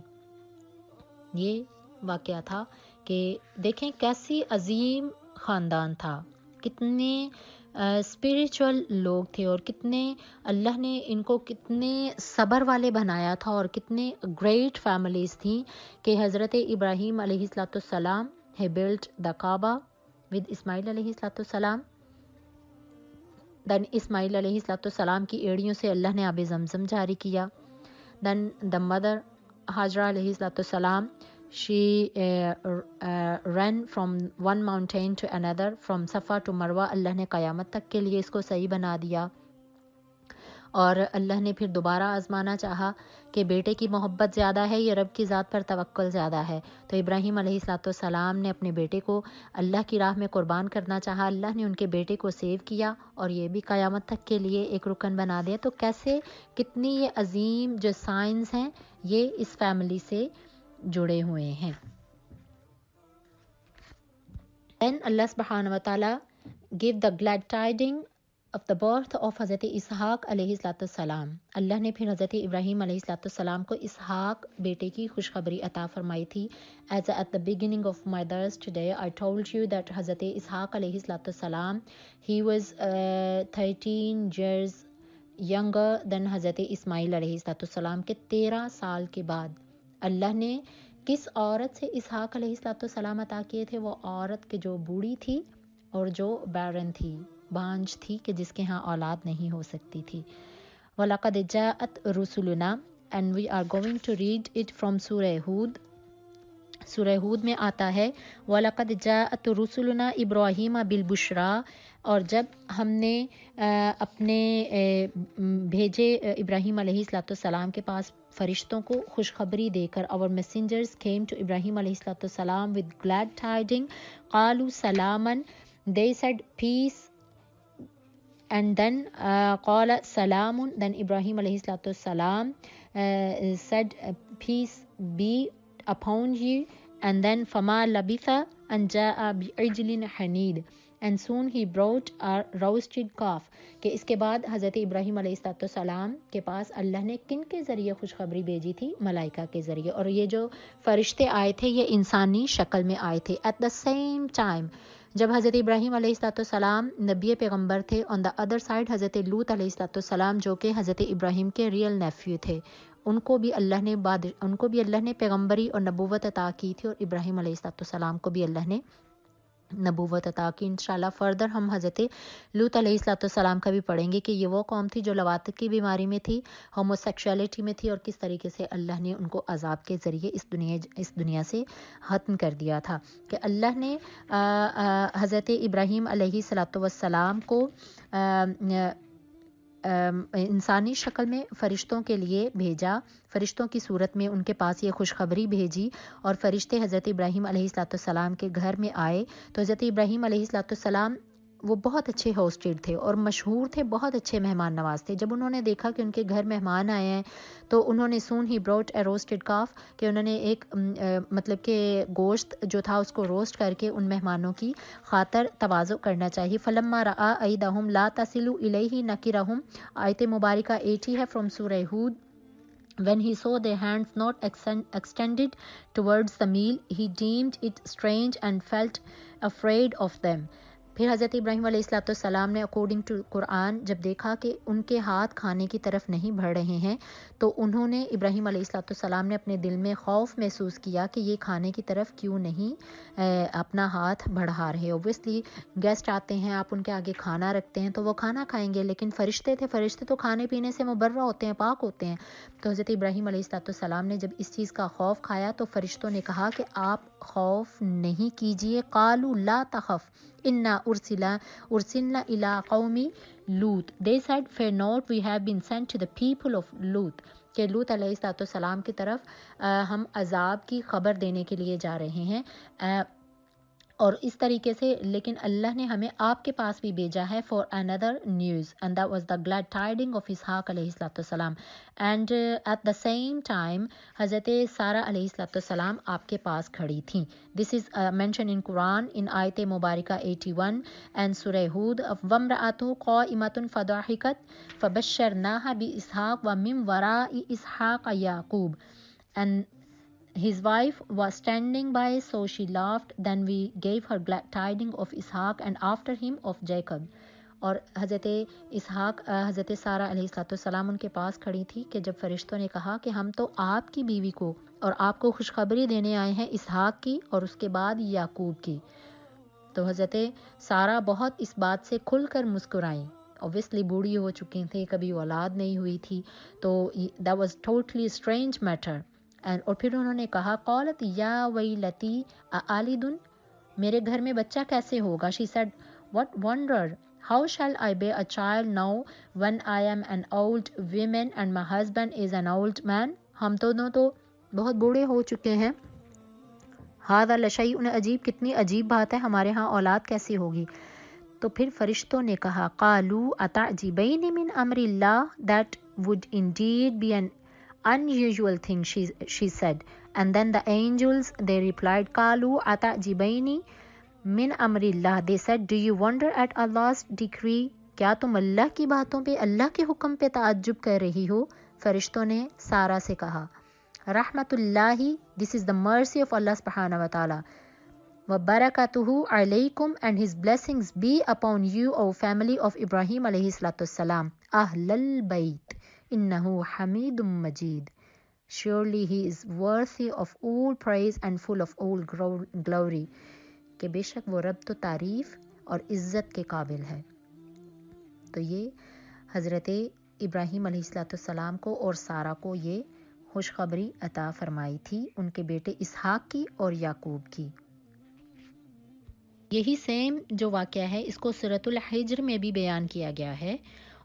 یہ واقعہ تھا کہ دیکھیں کیسی عظیم خاندان تھا، کتنے اسپریچول لوگ تھے، اور کتنے اللہ نے ان کو کتنے صبر والے بنایا تھا، اور کتنے گریٹ فیملیز تھیں کہ حضرت ابراہیم علیہ السلام he built the Kaaba with Ismail علیہ السلام. then اسماعیل علیہ السلام کی ایڑیوں سے اللہ نے آب زمزم جاری کیا. then the mother حاجرہ علیہ السلام, she ran from one mountain to another, from Safa to Marwa. اللہ نے قیامت تک کے لیے اس کو صحیح بنا دیا. اور اللہ نے پھر دوبارہ آزمانا چاہا کہ بیٹے کی محبت زیادہ ہے یا رب کی ذات پر توکل زیادہ ہے. تو ابراہیم علیہ السلام نے اپنے بیٹے کو اللہ کی راہ میں قربان کرنا چاہا. اللہ نے ان کے بیٹے کو سیو کیا اور یہ بھی قیامت تک کے لیے ایک رکن بنا دیا. تو کیسے کتنی یہ عظیم جو سائنس ہیں یہ اس فیملی سے جڑے ہوئے ہیں. Then Allah subhanahu wa ta'ala gave the glad tidings of the birth of حضرت اسحاق علیہ السلام. اللہ نے پھر حضرت ابراہیم علیہ السلام کو اسحاق بیٹے کی خوشخبری عطا فرمائی تھی. As at the beginning of my verse today, I told you that حضرت اسحاق علیہ السلام, he was 13 years younger than حضرت اسماعیل علیہ السلام کے 13 سال کے بعد اللہ نے کس عورت سے اسحاق علیہ السلام عطا کیے تھے؟ وہ عورت کہ جو بوڑھی تھی اور جو بیرن تھی، بانجھ تھی، کہ جس کے ہاں اولاد نہیں ہو سکتی تھی. وَلَقَدْ جَاءَتْ رُسُلُنَا, and we are going to read it from سورہ ہود. سورہ ہود میں آتا ہے وَلَقَدْ جَاءَتْ رُسُلُنَا إِبْرَاهِيمَ بِالْبُشْرَى, اور جب ہم نے اپنے بھیجے ابراہیم علیہ السلام کے پاس فرشتوں کو خوشخبری دے کر. our messengers came to Ibrahim علیہ السلام with glad tidings. قالوا سلاما, they said peace, and then قال سلام, then Ibrahim علیہ السلام said peace be upon you, and then فما لبث أن جاء بعجل Haneed, and soon he brought a roasted calf. کہ اس کے بعد حضرت ابراہیم علیہ السلام کے پاس اللہ نے کن کے ذریعے خوشخبری بھیجی تھی؟ ملائکہ کے ذریعے. اور یہ جو فرشتے آئے تھے یہ انسانی شکل میں آئے تھے. ایٹ دا سیم ٹائم جب حضرت ابراہیم علیہ السلام نبی پیغمبر تھے، آن دا ادر سائڈ حضرت لوط علیہ السلام جو کہ حضرت ابراہیم کے ریئل نیفیو تھے، ان کو بھی اللہ نے پیغمبری اور نبوت عطا کی تھی، اور ابراہیم علیہ السلام کو بھی اللہ نے نبوت عطا کی. انشاءاللہ فردر ہم حضرت لوط علیہ السلام کا بھی پڑھیں گے کہ یہ وہ قوم تھی جو لواطت کی بیماری میں تھی، ہومو سیکشولیٹی میں تھی، اور کس طریقے سے اللہ نے ان کو عذاب کے ذریعے اس دنیا سے ختم کر دیا تھا. کہ اللہ نے حضرت ابراہیم علیہ السلام کو انسانی شکل میں فرشتوں کے لیے بھیجا، فرشتوں کی صورت میں ان کے پاس یہ خوشخبری بھیجی، اور فرشتے حضرت ابراہیم علیہ السلام کے گھر میں آئے. تو حضرت ابراہیم علیہ السلام وہ بہت اچھے ہوسٹڈ تھے اور مشہور تھے، بہت اچھے مہمان نواز تھے. جب انہوں نے دیکھا کہ ان کے گھر مہمان آئے ہیں تو انہوں نے سون ہی بروٹ اے روسٹڈ کاف، کہ انہوں نے ایک مطلب کہ گوشت جو تھا اس کو روسٹ کر کے ان مہمانوں کی خاطر تواضع کرنا چاہیے. فلما رأى أيديهم لا تصل إليه نكرهم، آیت مبارکہ 80 ہے فرام سورہ ہود. When he saw their hands not extended towards the meal, he deemed it strange and felt afraid of them. پھر حضرت ابراہیم علیہ السلام نے اکارڈنگ ٹو قرآن جب دیکھا کہ ان کے ہاتھ کھانے کی طرف نہیں بڑھ رہے ہیں، تو انہوں نے ابراہیم علیہ السلام نے اپنے دل میں خوف محسوس کیا کہ یہ کھانے کی طرف کیوں نہیں اپنا ہاتھ بڑھا رہے. اوبویسلی گیسٹ آتے ہیں، آپ ان کے آگے کھانا رکھتے ہیں تو وہ کھانا کھائیں گے، لیکن فرشتے تو کھانے پینے سے مبرہ ہوتے ہیں، پاک ہوتے ہیں. تو حضرت ابراہیم علیہ السلام نے جب اس چیز کا خوف کھایا تو فرشتوں نے کہا کہ آپ خوف نہیں کیجئے. قالوا لا تخف انا ارسلنا الى قوم لوط. They said, fear not, we have been sent to the people of Lut. کہ لوط علیہ السلام کی طرف ہم عذاب کی خبر دینے کے لیے جا رہے ہیں. اور اس طریقے سے لیکن اللہ نے ہمیں آپ کے پاس بھی بھیجا ہے for another news, and that was the glad tidings of اسحاق علیہ السلام. and at the same time حضرت سارہ علیہ السلام آپ کے پاس کھڑی تھیں. this is mentioned in Quran in آیت مبارکہ 81 and سورہ ہود. وامرأته قائمة فضحكت فبشرناها بإسحاق ومن وراء إسحاق يعقوب. and his wife was standing by, so she laughed. Then we gave her glad tidings of Ishaq and after him of Jacob. اور حضرت اسحاق حضرت سارہ علیہ السلام ان کے پاس کھڑی تھی کہ جب فرشتوں نے کہا کہ ہم تو آپ کی بیوی کو اور آپ کو خوشخبری دینے آئے ہیں اسحاق کی اور اس کے بعد یعقوب کی. تو حضرت سارہ بہت اس بات سے کھل کر مسکرائیں. اوبویسلی بوڑھی ہو چکی تھیں، کبھی اولاد نہیں ہوئی تھی، تو that was totally strange matter. اور پھر انہوں نے کہا قالت یا ویلتی اآلد، میرے گھر میں بچہ کیسے ہوگا. she said what wonder, how shall I bear a child now when I am an old woman and my husband is an old man. ہم دونوں تو بہت بوڑھے ہو چکے ہیں. ھذا لشیء عجیب، کتنی عجیب بات ہے، ہمارے ہاں اولاد کیسی ہوگی. تو پھر فرشتوں نے کہا قالوا اتعجبین من امر اللہ، that would indeed be an unusual thing, she said. And then the angels, they replied قالوا اتعجبین من امر اللہ. They said, do you wonder at Allah's decree? کیا تم اللہ کی باتوں پہ، اللہ کے حکم پہ تعجب کر رہی ہو. فرشتوں نے سارہ سے کہا رحمت اللہ، this is the mercy of Allah subhanahu wa ta'ala. وَبَرَكَتُهُ عَلَيْكُمْ, and his blessings be upon you, O family of Ibrahim alayhi salatu wassalam. أَهْلَ الْبَيْتِ إِنَّهُ حَمِيدٌ مَجِيدٌ. Surely he is worthy of all praise and full of all glory. کہ بے شک وہ رب تو تعریف اور عزت کے قابل ہے. تو یہ حضرت ابراہیم علیہ السلام کو اور سارہ کو یہ خوشخبری عطا فرمائی تھی ان کے بیٹے اسحاق کی اور یعقوب کی. یہی سیم جو واقعہ ہے اس کو سورۃ الحجر میں بھی بیان کیا گیا ہے.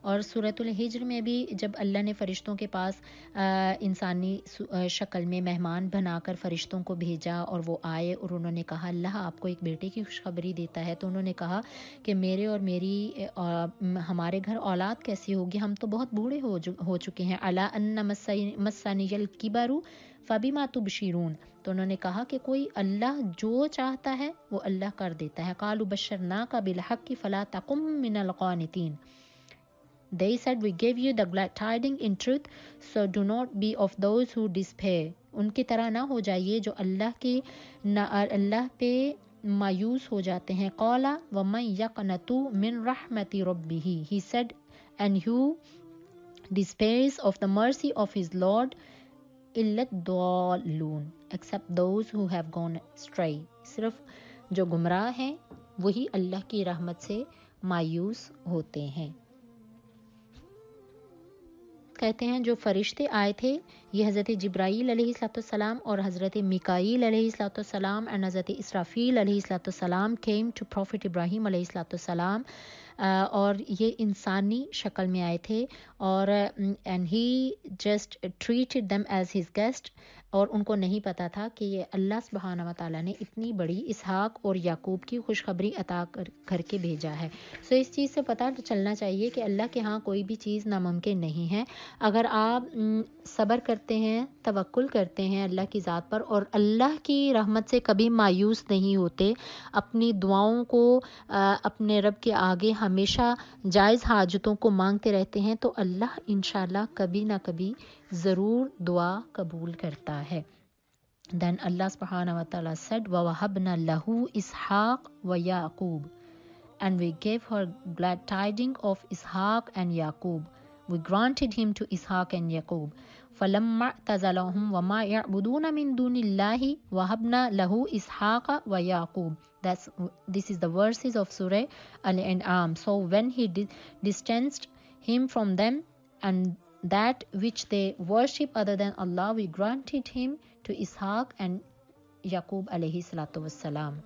اور سورۃ الحجر میں بھی جب اللہ نے فرشتوں کے پاس انسانی شکل میں مہمان بنا کر فرشتوں کو بھیجا اور وہ آئے اور انہوں نے کہا اللہ آپ کو ایک بیٹے کی خوشخبری دیتا ہے، تو انہوں نے کہا کہ میرے اور ہمارے گھر اولاد کیسی ہوگی، ہم تو بہت بوڑھے ہو چکے ہیں. الا ان مسنی الکبر فبما تبشرون، تو انہوں نے کہا کہ کوئی اللہ جو چاہتا ہے وہ اللہ کر دیتا ہے. قالوا بشرناک بالحق فلا تکن من القانتین. They said we gave you the glad tidings in truth, so do not be of those who despair. ان کی طرح نہ ہو جائیے جو اللہ پہ مایوس ہو جاتے ہیں. قال ومن یقنط من رحمت ربہ, he said, and who despairs of the mercy of his Lord, الا الضالون, except those who have gone astray. صرف جو گمراہ ہیں وہی اللہ کی رحمت سے مایوس ہوتے ہیں. کہتے ہیں جو فرشتے آئے تھے یہ حضرت جبرائیل علیہ السلام اور حضرت میکائیل علیہ السلام and حضرت اسرافیل علیہ السلام came to Prophet Ibrahim علیہ السلام, اور یہ انسانی شکل میں آئے تھے, اور and he just treated them as his guest, اور ان کو نہیں پتا تھا کہ یہ اللہ سبحانہ و تعالیٰ نے اتنی بڑی اسحاق اور یعقوب کی خوشخبری عطا کر کے بھیجا ہے. سو اس چیز سے پتہ چلنا چاہیے کہ اللہ کے ہاں کوئی بھی چیز ناممکن نہیں ہے. اگر آپ صبر کرتے ہیں, توکل کرتے ہیں اللہ کی ذات پر, اور اللہ کی رحمت سے کبھی مایوس نہیں ہوتے, اپنی دعاؤں کو اپنے رب کے آگے ہمیشہ جائز حاجتوں کو مانگتے رہتے ہیں, تو اللہ انشاءاللہ کبھی نہ کبھی ضرور دعا قبول کرتا ہے. Then Allah subhanahu wa ta'ala said, وَوَهَبْنَا لَهُ إِسْحَاقَ وَيَعْقُوبَ, and we gave her glad tidings of Ishaq and Yaqub. We granted him to Ishaq and Yaqub. فَلَمَّا اعْتَزَلَهُمْ وَمَا يَعْبُدُونَ مِن دُونِ اللَّهِ وَهَبْنَا لَهُ إِسْحَاقَ وَيَعْقُوبَ. This is the verses of Surah Al-An'am. So when he distanced him from them and that which they worship other than Allah, we granted him to Ishaq and Yaqub alayhi salatu wassalam.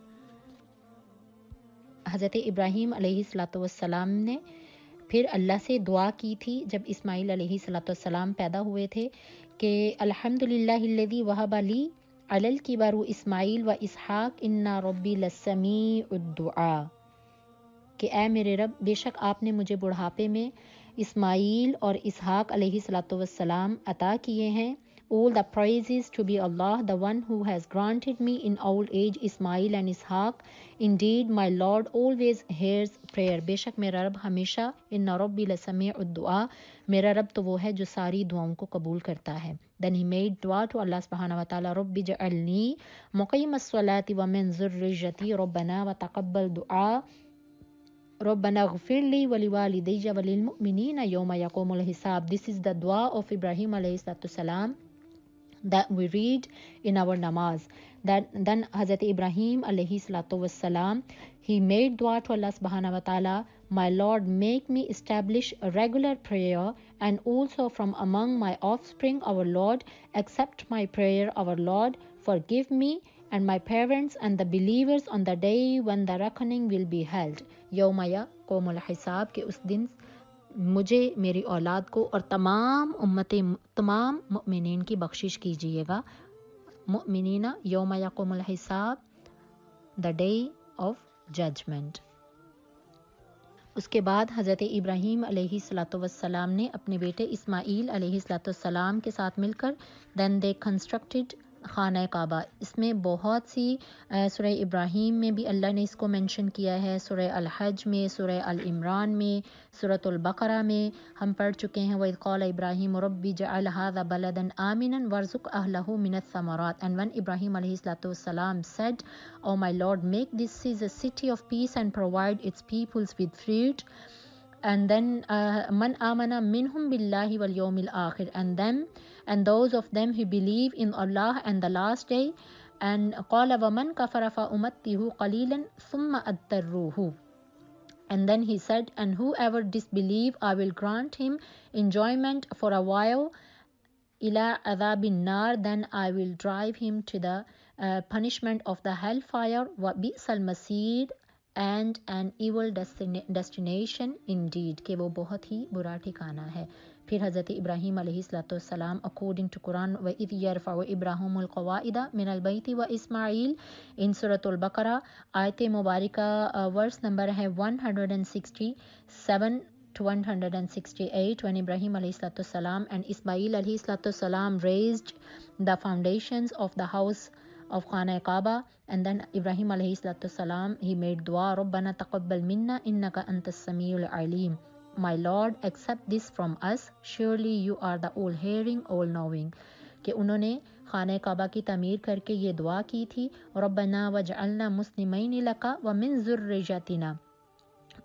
حضرت ابراہیم علیہ الصلوۃ والسلام نے پھر اللہ سے دعا کی تھی جب اسماعیل علیہ الصلوۃ والسلام پیدا ہوئے تھے کہ الحمدللہ الذی وہب لی علی الکبر اسماعیل و اسحاق ان ربی لسمیع الدعاء, کہ اے میرے رب بے شک آپ نے مجھے بڑھاپے میں اسماعیل اور اسحاق علیہ الصلوۃ والسلام عطا کیے ہیں. All the praises to be Allah, the one who has granted me in old age Ismail and Ishaq. Indeed, my Lord always hears prayer. بے شک میرا رب ہمیشہ ان ربی لسمیع الدعاء, میرا رب تو وہ ہے جو ساری دعاؤں کو قبول کرتا ہے. Then he made dua to Allah subhanahu wa ta'ala, رب اجعلنی مقیم الصلاة ومن ذریتی ربنا وتقبل دعاء ربنا اغفر لی ولوالدی وللمؤمنین یوم یقوم الحساب. This is the dua of Ibrahim alayhi salatu salam that we read in our namaz. Then Hazrat Ibrahim alayhi salatu wassalam, he made dua to Allah subhanahu wa ta'ala, my Lord, make me establish a regular prayer, and also from among my offspring, our Lord, accept my prayer, our Lord, forgive me and my parents and the believers on the day when the reckoning will be held. یوم یقوم الحساب, کہ اس دن مجھے, میری اولاد کو اور تمام مؤمنین کی بخشش کیجیے گا. مؤمنین یوم یقوم الحساب, the day of judgment. اس کے بعد حضرت ابراہیم علیہ الصلوۃ والسلام نے اپنے بیٹے اسماعیل علیہ الصلوۃ والسلام کے ساتھ مل کر then they constructed خانہ کعبہ. اس میں بہت سی سورہ ابراہیم میں بھی اللہ نے اس کو منشن کیا ہے, سورہ الحج میں, سورہ العمران میں, سورۃ البقرہ میں ہم پڑھ چکے ہیں. وَإِذْ قَالَ إِبْرَاهِيمُ رَبِّ اجْعَلْ هَٰذَا بَلَدًا آمِنًا وَارْزُقْ أَهْلَهُ مِنَ الثَّمَرَاتِ. And when Ibrahim alayhi salatu wassalam said, oh my Lord, make this a city of peace and provide its peoples with fruit. And then man amana minhum billahi wal yawmil akhir, and those of them who believe in Allah and the last day. And qala wa man kafara fa umattihu qalilan thumma adtarruhu. And then he said, and whoever disbelieve, I will grant him enjoyment for a while, ila adhabin nar, then I will drive him to the punishment of the hellfire, wa bi'sal masir, and an evil destination indeed, کہ وہ بہت ہی برا ٹھکانہ ہے. پھر حضرت ابراہیم علیہ الصلوۃ والسلام according to Quran, وَإِذْ يَرْفَعُ إِبْرَاهِيمُ الْقَوَاعِدَ مِنَ الْبَيْتِ وَإِسْمَاعِيلُ in سورۃ البقرہ. آیت مبارکہ ورس نمبر ہے 167 168, when Ibrahim alayhi salam and Ismail alayhi salam raised the foundations of the house of Khana Kaaba, and then Ibrahim alayhi salam, he made dua, Rabbana taqabbal minna innaka antas samiul alim. My Lord, accept this from us, surely you are the all hearing, all knowing. کہ انہوں نے خانہ کعبہ کی تعمیر کر کے یہ دعا کی تھی، ربنا وجعلنا مسلمین لک ومن ذریتنا.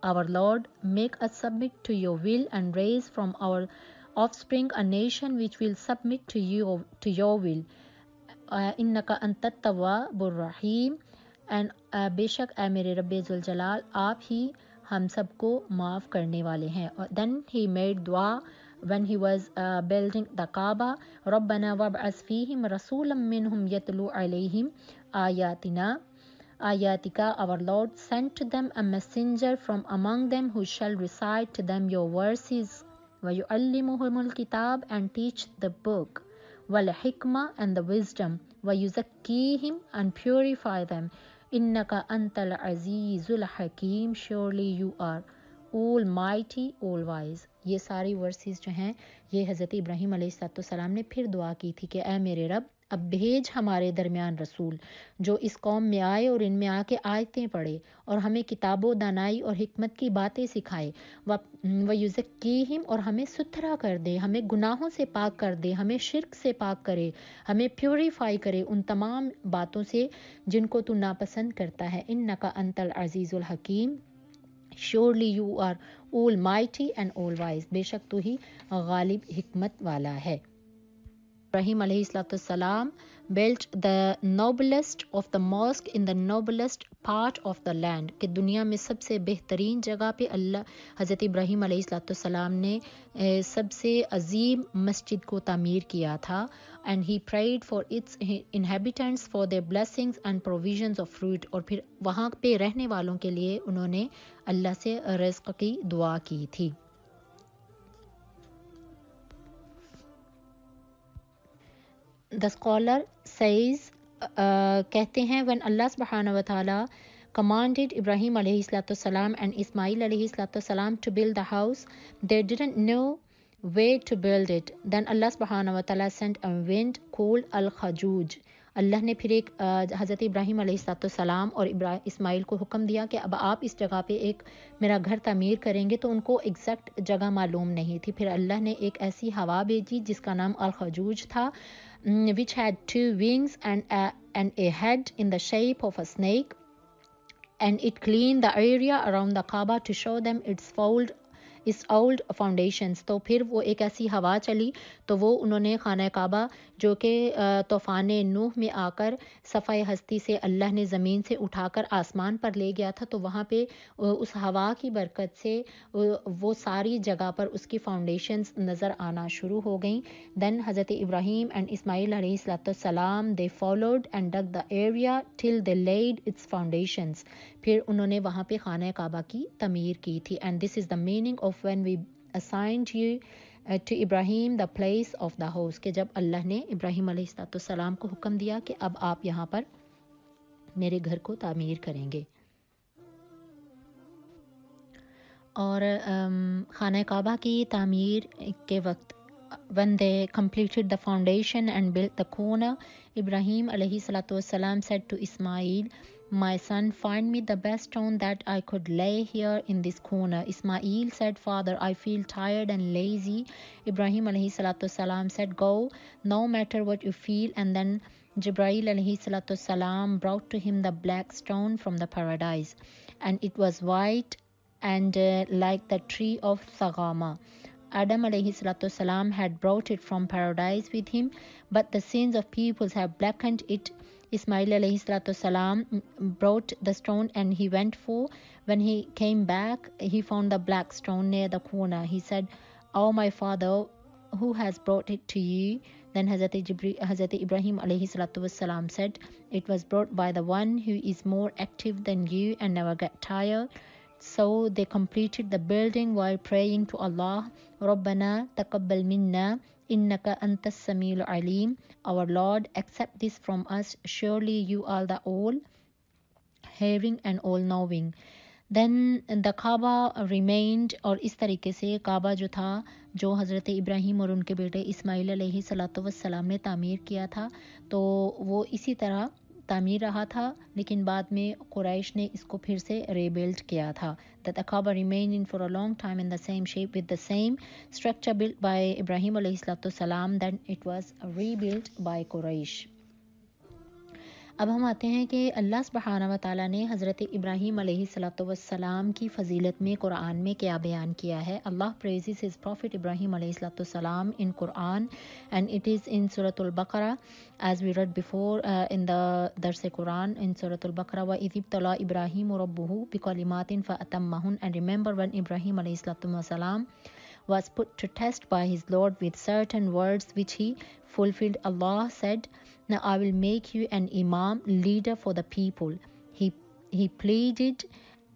Our Lord, make us submit to your will and raise from our offspring a nation which will submit to your will. انک انت التواب الرحیم. and بے شک اے میرے رب ذوالجلال آپ ہی ہم سب کو معاف کرنے والے ہیں. Then he made dua when he was building the Kaaba, ربنا وابعث فیہم رسولا منہم یتلو علیہم آیاتک. Our Lord, sent to them a messenger from among them who shall recite to them your verses, وَيُعَلِّمُهُمُ الْكِتَابَ, and teach the book, وَالْحِكْمَةَ, and the wisdom, وَيُزَكِّيهِمْ, and purify them, إِنَّكَ أَنْتَ الْعَزِيزُ الْحَكِيمُ, surely you are almighty, all wise. یہ ساری versus جو ہیں یہ حضرت ابراہیم علیہ السلام نے پھر دعا کی تھی کہ اے میرے رب اب بھیج ہمارے درمیان رسول جو اس قوم میں آئے اور ان میں آ کے آیتیں پڑھے اور ہمیں کتاب و دانائی اور حکمت کی باتیں سکھائے، وَيُزَكِّيهِمْ، اور ہمیں ستھرا کر دے، ہمیں گناہوں سے پاک کر دے، ہمیں شرک سے پاک کرے، ہمیں پیوریفائی کرے ان تمام باتوں سے جن کو تو ناپسند کرتا ہے. اِنَّكَ أَنْتَ الْعَزِيزُ الْحَكِيمُ، surely you are almighty and all wise. بے شک تو ہی غالب حکمت والا ہے. Ibrahim alayhi salam built the noblest of the mosque in the noblest part of the land. کہ دنیا میں سب سے بہترین جگہ پہ حضرت ابراہیم علیہ السلام نے سب سے عظیم مسجد کو تعمیر کیا تھا. And he prayed for its inhabitants for their blessings and provisions of fruit. اور پھر وہاں پہ رہنے والوں کے لیے انہوں نے اللہ سے رزق کی دعا کی تھی. The scholar says, کہتے ہیں when Allah subhanahu wa ta'ala commanded Ibrahim alayhi salam and Ismail alayhi salam to build the house, they didn't know where to build it. Then Allah subhanahu wa ta'ala sent a wind called al-Khajuj. اللہ نے پھر ایک حضرت ابراہیم علیہ السلام اور اسماعیل کو حکم دیا کہ اب آپ اس جگہ پہ ایک میرا گھر تعمیر کریں گے. تو ان کو ایگزیکٹ جگہ معلوم نہیں تھی. پھر اللہ نے ایک ایسی ہوا بھیجی جس کا نام الخجوج تھا, which had 2 wings and a head in the shape of a snake, and it cleaned the area around the Kaaba to show them its old foundations. تو پھر وہ ایک ایسی ہوا چلی تو وہ انہوں نے خانہ کعبہ جو کہ طوفان نوح میں آ کر صفحہ ہستی سے اللہ نے زمین سے اٹھا کر آسمان پر لے گیا تھا, تو وہاں پہ اس ہوا کی برکت سے وہ ساری جگہ پر اس کی فاؤنڈیشنز نظر آنا شروع ہو گئیں. دین حضرت ابراہیم اینڈ اسماعیل علیہ السلام they followed and dug the area till they laid its foundations. پھر انہوں نے وہاں پہ خانہ کعبہ کی تعمیر کی تھی. And this is the meaning of when we assigned you to Ibrahim the place of the house, کہ جب اللہ نے ابراہیم علیہ السلام کو حکم دیا کہ اب آپ یہاں پر میرے گھر کو تعمیر کریں گے. اور خانہ کعبہ کی تعمیر کے وقت when they completed the foundation and built the corner, Ibrahim alayhi salatu wasalam said to Ismail, my son, find me the best stone that I could lay here in this corner. Ismail said, Father, I feel tired and lazy. Ibrahim alayhi salatu wasalam said, go, no matter what you feel. And then Jibreel alayhi salatu wasalam brought to him the black stone from the paradise, and it was white and like the tree of Sagama. Adam alayhi salatu wasalam had brought it from paradise with him, but the sins of peoples have blackened it. Ismail alayhi salatu wasalam brought the stone and he went for. When he came back, he found the black stone near the corner. He said, oh my father, who has brought it to you? Then Hazrat Ibrahim alayhi salatu wasalam said, it was brought by the one who is more active than you and never get tired. So they completed the building while praying to Allah, Rabbana taqabbal minna innaka antas samiul alim. Our Lord, accept this from us, surely you are the all hearing and all knowing. Then the کعبہ remind, اور اس طریقے سے کعبہ جو تھا، جو حضرت Ibrahim اور ان کے بیٹے اسماعیل علیہ الصلوۃ والسلام نے تعمیر کیا تھا، تو وہ اسی طرح تعمیر رہا تھا، لیکن بعد میں قریش نے اس کو پھر سے ریبلڈ کیا تھا. That the Kaaba remained for a long time in the same shape with the same structure built by Ibrahim alayhi salatu salam, then it was rebuilt by Quraysh. اب ہم آتے ہیں کہ اللہ سبحانہ و تعالیٰ نے حضرت ابراہیم علیہ الصلوۃ والسلام کی فضیلت میں قرآن میں کیا بیان کیا ہے. اللہ praises his prophet Ibrahim علیہ الصلوۃ والسلام in Quran, and it is in Surah Al-Baqarah as we read before in the Dars Quran in Surah Al-Baqarah. وَإِذِ ابْتَلَىٰ إِبْرَاهِيمُ رَبُّهُ بِكَلِمَاتٍ فَأَتَمَّهُنَّ. And remember when Ibrahim علیہ الصلوۃ والسلام was put to test by his Lord with certain words which he fulfilled. Allah said, now I will make you an imam, leader for the people. He pleaded,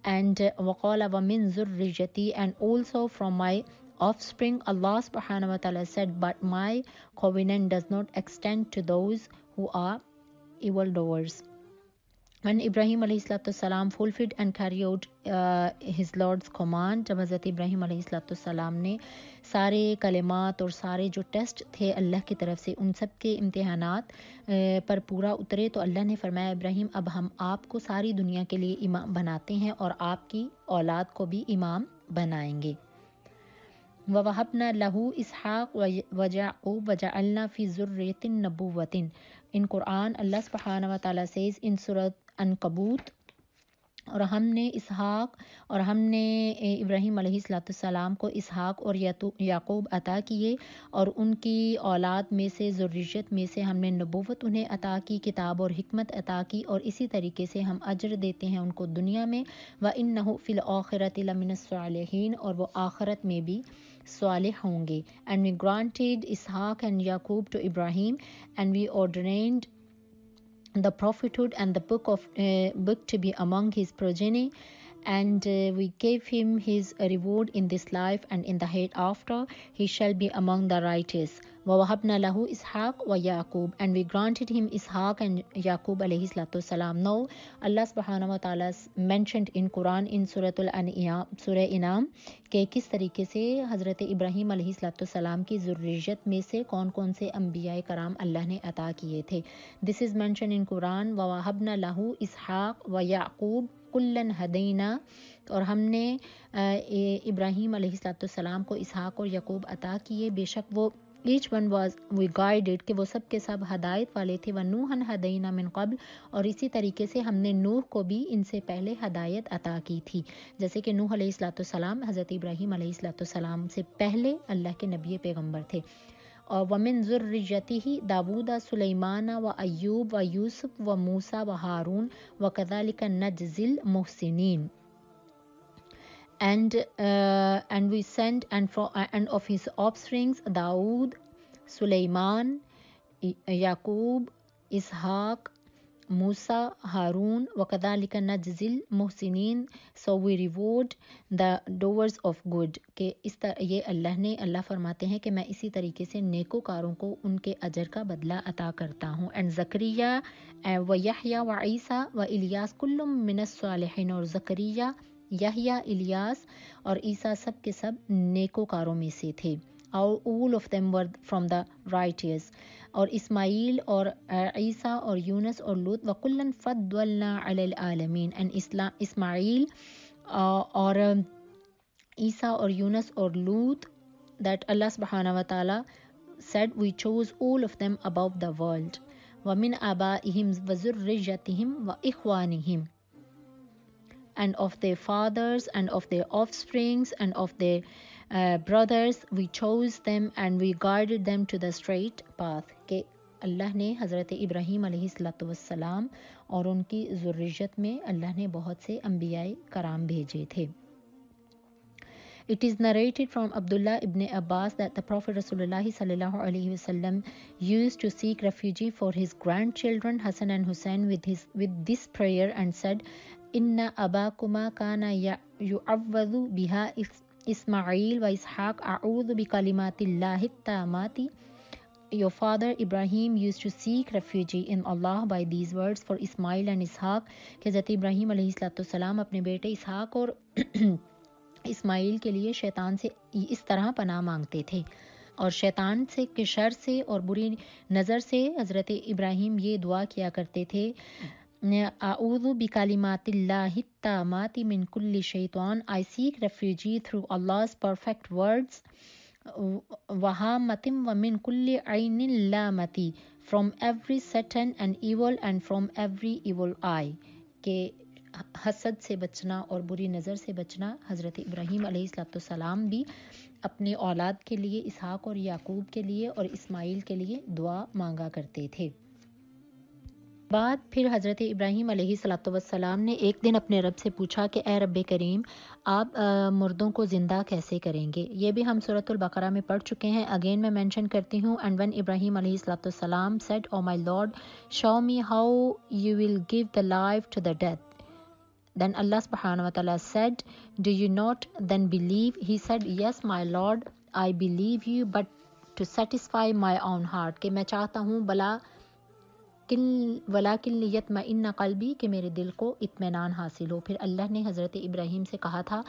and وَقَالَ وَمِن ذُرِّيَّتِي, and also from my offspring. Allah subhanahu wa ta'ala said, but my covenant does not extend to those who are evildoers. When Ibrahim علیہ الصلوۃ والسلام fulfilled and carried out his Lord's command, جب حضرت ابراہیم علیہ الصلوۃ والسلام نے سارے کلمات اور سارے جو ٹیسٹ تھے اللہ کی طرف سے، ان سب کے امتحانات پر پورا اترے، تو اللہ نے فرمایا ابراہیم اب ہم آپ کو ساری دنیا کے لیے امام بناتے ہیں اور آپ کی اولاد کو بھی امام بنائیں گے. وَوَهَبْنَا لَهُ إِسْحَاقَ وَيَعْقُوبَ وَجَعَلْنَا فِي ذُرِّيَّتِهِ النُّبُوَّةَ. In Quran, Allah subhanahu wa ta'ala says in Surah Ankabut, اور ہم نے اسحاق اور ہم نے ابراہیم علیہ الصلوۃ والسلام کو اسحاق اور یعقوب عطا کیے، اور ان کی اولاد میں سے، ذریت میں سے ہم نے نبوت انہیں عطا کی، کتاب اور حکمت عطا کی، اور اسی طریقے سے ہم اجر دیتے ہیں ان کو دنیا میں. وَإِنَّهُ فِي الْآخِرَةِ لَمِنَ الصَّالِحِينَ، اور وہ آخرت میں بھی صالح ہوں گے. And we granted Ishaq and Yaqub to Ibrahim, and we ordained the prophethood and the book to be among his progeny, and we gave him his reward in this life, and in the hereafter he shall be among the righteous. وَوَهَبْنَا لَهُ إِسْحَاقَ وَيَعْقُوبَ, and we granted him Ishaq and Yaqub alayhi salatu salam. Now Allah subhanahu wa ta'ala mentioned in Quran in Surah Al-An'am, Surah Inam, کہ کس طریقے سے حضرت ابراہیم علیہ الصلوۃ والسلام کی ذریت میں سے کون کون سے انبیاء کرام اللہ نے عطا کیے تھے. This is mentioned in Quran. وَوَهَبْنَا لَهُ إِسْحَاقَ وَيَعْقُوبَ كُلًّا هَدَيْنَا، اور ہم نے ابراہیم علیہ الصلوۃ والسلام کو اسحاق اور یعقوب عطا کیے، بے شک وہ each one was we guided، کہ وہ سب کے سب ہدایت والے تھے. وَنُوحًا هَدَيْنَا مِن قَبْلُ، اور اسی طریقے سے ہم نے نوح کو بھی ان سے پہلے ہدایت عطا کی تھی، جیسے کہ نوح علیہ الصلوۃ والسلام حضرت ابراہیم علیہ الصلوۃ والسلام سے پہلے اللہ کے نبی پیغمبر تھے. اور وَمِن ذُرِّيَّتِهِ داود سلیمان و ایوب و یوسف و موسیٰ و ہارون وَكَذَلِكَ نَجْزِي الْمُحْسِنِينَ. And we sent and of his offsprings Dawood, Sulaiman, Yaqub, Ishaq, Musa, Harun, وَكَذَلِكَ نَجْزِي الْمُحْسِنِينَ. So we reward the doers of good. کہ اس طرح یہ اللہ فرماتے ہیں کہ میں اسی طریقے سے نیکوکاروں کو ان کے اجر کا بدلہ عطا کرتا ہوں. And زکریا و یحییٰ و عیسیٰ و الیاس کل من الصالحین، اور زکریا، یحییٰ، الیاس اور عیسیٰ سب کے سب نیکوکاروں میں سے تھے. all of them were from the righteous. اور اسماعیل اور عیسیٰ اور یونس اور لوط وَكُلًّا فَضَّلْنَا عَلَى الْعَالَمِينَ. and اسماعیل اور عیسیٰ اور یونس اور لوط, that Allah subhanahu wa ta'ala said we chose all of them above the world. وَمِنْ آبَائِهِمْ وَذُرِّيَّتِهِمْ وَإِخْوَانِهِمْ, and of their fathers and of their offsprings and of their brothers we chose them and we guided them to the straight path. کہ اللہ نے حضرت ابراہیم علیہ الصلوۃ والسلام اور ان کی ذریت میں اللہ نے بہت سے انبیاء کرام بھیجے تھے. It is narrated from Abdullah ibn Abbas that the Prophet Rasulullah sallallahu alaihi wasallam used to seek refuge for his grandchildren Hassan and Hussein with this prayer and said, Inna abakuma kana yu'awwadhu biha Ismail wa Ishaq a'udhu bi kalimatillahi tamati your father Ibrahim used to seek refuge in Allah by these words for Ismail and Ishaq کہ حضرت ابراہیم علیہ السلام اپنے بیٹے اسحاق اور اسماعیل کے لیے شیطان سے اس طرح پناہ مانگتے تھے، اور شیطان سے کے شر سے اور بری نظر سے حضرت ابراہیم یہ دعا کیا کرتے تھے، اعوذ بکلمات اللہ التامات من کل شیطان، I seek refuge through Allah's perfect words وَهَامَةٍ وَمِن كُلِّ عَيْنٍ لَامَةٍ from every Satan and evil and from every evil eye، کہ حسد سے بچنا اور بری نظر سے بچنا۔ حضرت ابراہیم علیہ السلام بھی اپنے اولاد کے لیے، اسحاق اور یعقوب کے لیے اور اسماعیل کے لیے دعا مانگا کرتے تھے۔ بعد پھر حضرت ابراہیم علیہ السلام نے ایک دن اپنے رب سے پوچھا کہ اے رب کریم، آپ مردوں کو زندہ کیسے کریں گے؟ یہ بھی ہم سورۃ البقرہ میں پڑھ چکے ہیں، اگین میں مینشن کرتی ہوں۔ اینڈ when Ibrahim علیہ السلام said, "Oh my Lord, show me how you will give the life to the dead." Then Allah subhanahu wa ta'ala said, "Do you not then believe?" He said, "Yes my Lord, I believe you, but to satisfy my own heart." کہ میں چاہتا ہوں وَلَٰكِن لِيَطْمَئِنَّ قَلْبِي کہ میرے دل کو اطمینان حاصل ہو۔ پھر اللہ نے حضرت ابراہیم سے کہا تھا،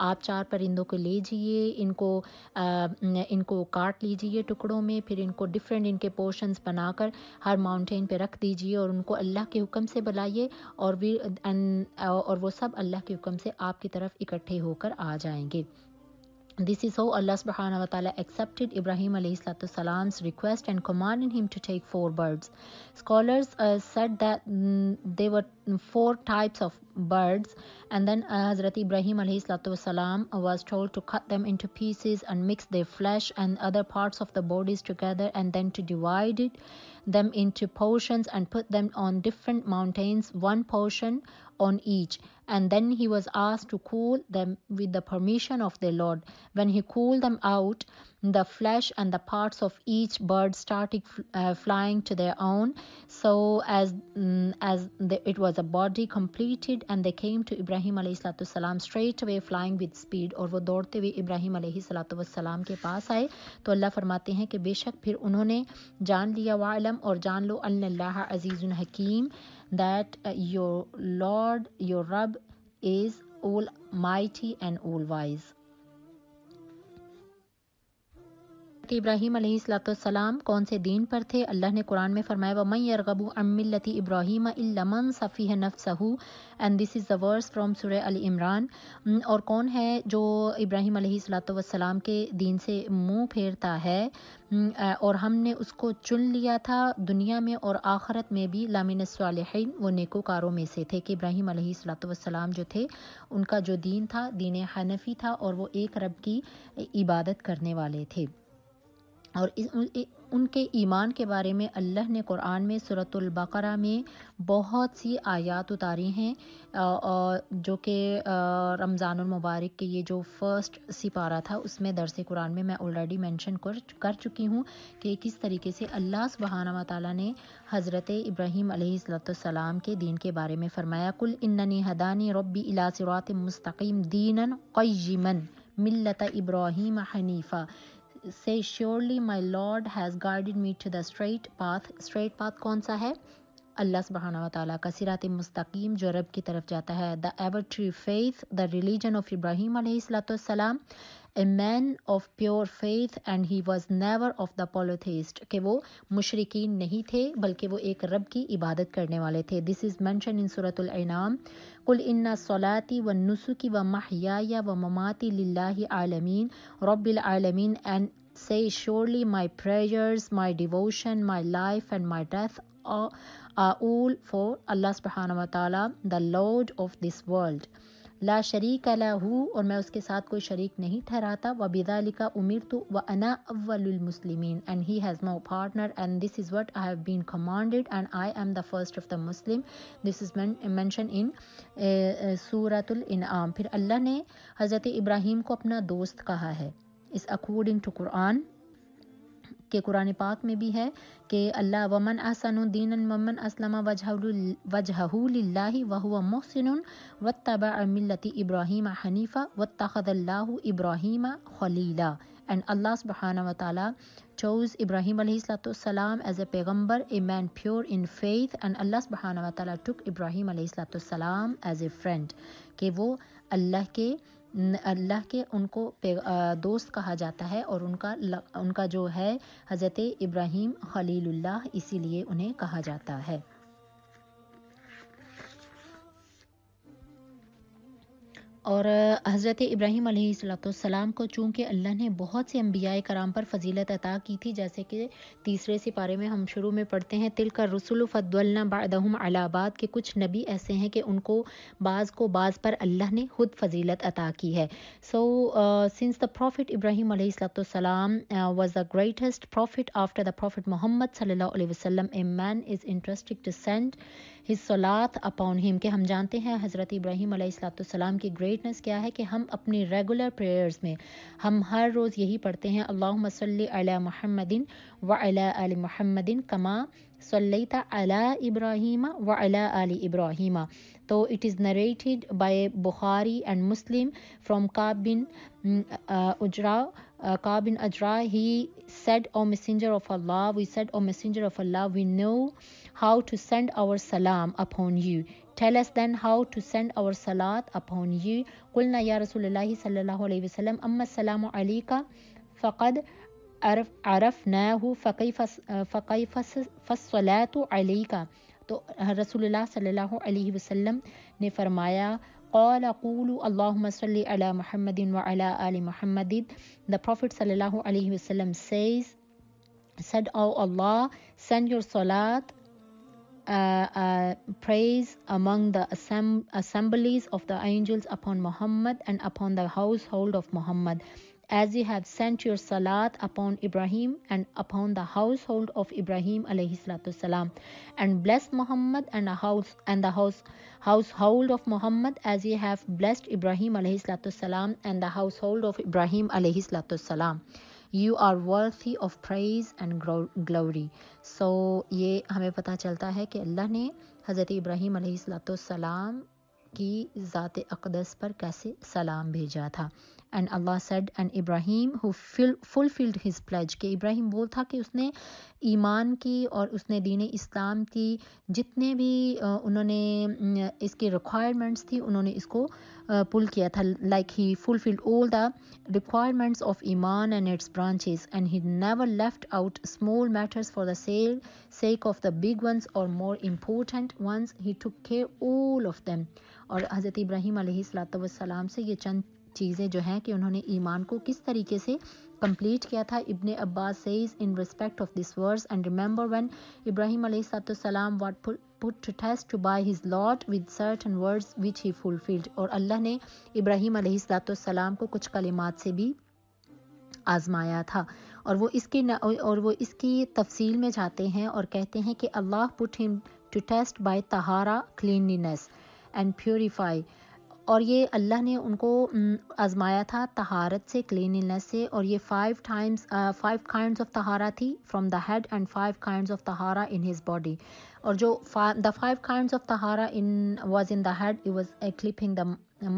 آپ 4 پرندوں کو لے جائیے، ان کو کاٹ لیجئے ٹکڑوں میں، پھر ان کو ڈفرینٹ ان کے پورشنز بنا کر ہر ماؤنٹین پہ رکھ دیجئے اور ان کو اللہ کے حکم سے بلائیے، اور وہ سب اللہ کے حکم سے آپ کی طرف اکٹھے ہو کر آ جائیں گے۔ This is how Allah subhanahu wa ta'ala accepted Ibrahim alayhi salam's request and commanded him to take 4 birds. Scholars said that there were 4 types of birds, and then Hazrat Ibrahim alayhi salam was told to cut them into pieces and mix their flesh and other parts of the bodies together, and then to divide them into portions and put them on different mountains, 1 portion on each. And then he was asked to cool them with the permission of their Lord. When he cooled them out, the flesh and the parts of each bird started flying to their own. So it was a body completed, and they came to Ibrahim alayhi salam straight away flying with speed. اور وہ دوڑتے ہوئے ابراہیم علیہ السلام کے پاس آئے تو اللہ فرماتے ہیں کہ بے شک پھر انہوں نے جان لیا، وَعْلَمْ اور جان لو، ان اللہ عزیز حکیم، that your Lord, your Rabb is almighty and all wise. کہ ابراہیم علیہ السلام کون سے دین پر تھے؟ اللہ نے قرآن میں فرمایا وَمَن يَرْغَبُ عَن مِّلَّةِ إِبْرَاهِيمَ إِلَّا مَن سَفِهَ نَفْسَهُ، and this is the verse from سورہ آل عمران۔ اور کون ہے جو ابراہیم علیہ السلام کے دین سے منہ پھیرتا ہے، اور ہم نے اس کو چن لیا تھا دنیا میں اور آخرت میں بھی، لَمِنَ الصَّالِحِينَ، وہ نیکوکاروں میں سے تھے۔ کہ ابراہیم علیہ السلام جو تھے ان کا جو دین تھا دین حنفی تھا، اور وہ ایک رب کی عبادت کرنے والے تھے۔ اور ان کے ایمان کے بارے میں اللہ نے قرآن میں سورۃ البقرہ میں بہت سی آیات اتاری ہیں، جو کہ رمضان المبارک کے یہ جو فرسٹ سپارہ تھا اس میں درس قرآن میں آلریڈی مینشن کر چکی ہوں کہ کس طریقے سے اللہ سبحانہ و تعالیٰ نے حضرت ابراہیم علیہ السلام کے دین کے بارے میں فرمایا، قُلْ إِنَّنِي هَدَانِي رَبِّي إِلَىٰ صِرَاطٍ مُسْتَقِيمٍ دِينًا قَيِّمًا مِلَّةَ إِبْرَاهِيمَ حَنِيفًا۔ Say surely my Lord has guided me to the straight path. Straight path کون سا ہے؟ اللہ سبحانہ و تعالیٰ کا صراط مستقیم جو رب کی طرف جاتا ہے۔ The ever true faith, the religion of Ibrahim علیہ السلام، a man of pure faith, and he was never of the polytheist، کہ وہ مشرکین نہیں تھے بلکہ وہ ایک رب کی عبادت کرنے والے تھے۔ This is mentioned in سورۃ الانعام، قُلْ إِنَّ صَلَاتِي وَالنُّسُكِ وَمَحْيَايَ وَمَمَاتِي لِلَّهِ عَالَمِينَ رَبِّ الْعَالَمِينَ، and say surely my prayers, my devotion, my life and my death are all for Allah subhanahu wa ta'ala, the Lord of this world. لا شریک لہ، اور میں اس کے ساتھ کوئی شریک نہیں ٹھہراتا، وَبِذَلِكَ أُمِرْتُ وَأَنَا أَوَّلُ الْمُسْلِمِينَ، and he has no partner, and this is what I have been commanded, and I am the first of the Muslim. This is mentioned in سورۃ الانعام۔ پھر اللہ نے حضرت ابراہیم کو اپنا دوست کہا ہے، is according to Quran کہ قرآن پاک میں بھی ہے کہ اللہ ومن احسن دینا ممن اسلم وجہہ للہ وہو محسن واتبع ملت ابراہیم حنیفا واتخذ اللہ ابراہیم خلیلا. And Allah subhanahu wa ta'ala chose Ibrahim alayhi salatu salam as a pagambar, a man pure in faith, and Allah subhanahu wa ta'ala took Ibrahim alayhi salatu salam as a friend. کہ وہ اللہ کے ان کو دوست کہا جاتا ہے اور ان کا جو ہے حضرت ابراہیم خلیل اللہ، اسی لیے انہیں کہا جاتا ہے. اور حضرت ابراہیم علیہ السلام کو چونکہ اللہ نے بہت سے انبیاء کرام پر فضیلت عطا کی تھی، جیسے کہ تیسرے سپارے میں ہم شروع میں پڑھتے ہیں تلک الرسل فضلنا بعضهم علی بعض، کہ کچھ نبی ایسے ہیں کہ ان کو بعض پر اللہ نے خود فضیلت عطا کی ہے. سو since the prophet Ibrahim علیہ السلام was the greatest prophet after the prophet Muhammad صلی اللہ علیہ وسلم, a man is interested to send his salat upon him. کہ ہم جانتے ہیں حضرت ابراہیم علیہ السلام کی گریٹنس کیا ہے کہ ہم اپنی ریگولر پریئرز میں ہم ہر روز یہی پڑھتے ہیں اللہم صلی علی محمد وعلی آل محمد کما صلیت علی ابراہیم وعلی آل ابراہیم. تو it is narrated by Bukhari and Muslim from Ka'b bin Ajra. He said, O Messenger of Allah, we said, O Messenger of Allah, we know how to send our salam upon you. Tell us then how to send our salat upon you. قلنا یا رسول اللہ صلی اللہ علیہ وسلم اما السلام علیکہ فقد عرفناہ فکیف الصلاۃ علیکہ. تو رسول اللہ صلی اللہ علیہ وسلم نے فرمایا قال قولوا اللہم صلی علی محمد وعلی آل محمد. The Prophet صلی اللہ علیہ وسلم said, O Allah, send your salat, praise among the assemblies of the angels upon Muhammad and upon the household of Muhammad, as you have sent your salat upon Ibrahim and upon the household of Ibrahim alayhi salatu salam, and bless Muhammad and the household of Muhammad as you have blessed Ibrahim alayhi salatu salam and the household of Ibrahim alayhi salatu salam. You are worthy of praise and glory. So یہ ہمیں پتہ چلتا ہے کہ اللہ نے حضرت ابراہیم علیہ السلام کی ذات اقدس پر کیسے سلام بھیجا تھا. And Allah said, and Ibrahim who fulfilled his pledge, کہ ابراہیم وہ تھا کہ اس نے ایمان کی اور اس نے دین اسلام کی جتنے بھی انہوں نے اس کی ریکوائرمنٹس تھی انہوں نے اس کو پل کیا تھا. Like he fulfilled all the requirements of Iman and its branches, and he never left out small matters for the sake of the big ones or more important ones. He took care all of them. اور حضرت ابراہیم علیہ السلام سے یہ چند چیزیں جو ہیں کہ انہوں نے ایمان کو کس طریقے سے کمپلیٹ کیا تھا. ابن عباس says in respect of this verse, and remember when Ibrahim alayhi salam was put to test to by his Lord with certain words which he fulfilled. اور اللہ نے ابراہیم علیہ السلام کو کچھ کلمات سے بھی آزمایا تھا اور وہ اس کی تفصیل میں جاتے ہیں اور کہتے ہیں کہ اللہ put him to test by tahara, cleanliness and purify. اور یہ اللہ نے ان کو آزمایا تھا طہارت سے، کلیننس سے، اور یہ 5 kinds of طہارہ تھی from the head and 5 kinds of طہارہ in his body. اور جو the 5 kinds of طہارہ was in the head, it was clipping the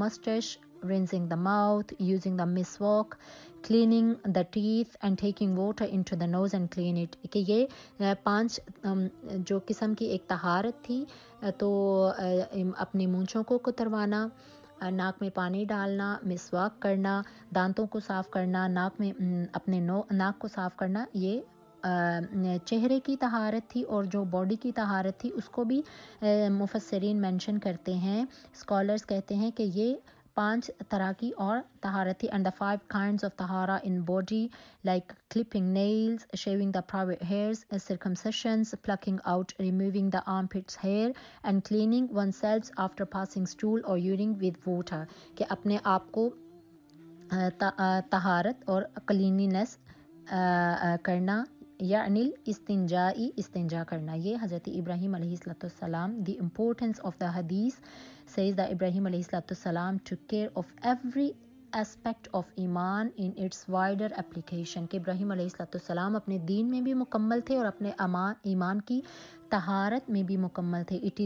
mustache, rinsing the mouth, using the miswak, cleaning the teeth and taking water into the nose and clean it. کہ یہ 5 جو قسم کی ایک طہارت تھی. تو اپنی مونچھوں کو کتروانا، ناک میں پانی ڈالنا، مسواک کرنا، دانتوں کو صاف کرنا، اپنے ناک کو صاف کرنا، یہ چہرے کی طہارت تھی. اور جو باڈی کی طہارت تھی اس کو بھی مفسرین مینشن کرتے ہیں، اسکالرز کہتے ہیں کہ یہ 5 طرح کی اور طہارت تھی. And the 5 kinds of طہارہ in body like clipping nails, shaving the private hairs, circumcisions, plucking out, removing the armpits hair and cleaning oneself after passing stool or urine with water. کہ اپنے آپ کو طہارت اور کلینینس کرنا، یعنی استنجا کرنا. یہ حضرت ابراہیم علیہ السلام. The importance of the hadith says that Ibrahim alayhi salatu salam took care of every aspect of ایمان in its wider application کہ ابراہیم علیہ السلام اپنے دین میں بھی مکمل تھے اور اپنے ایمان کی طہارت میں بھی مکمل تھے. It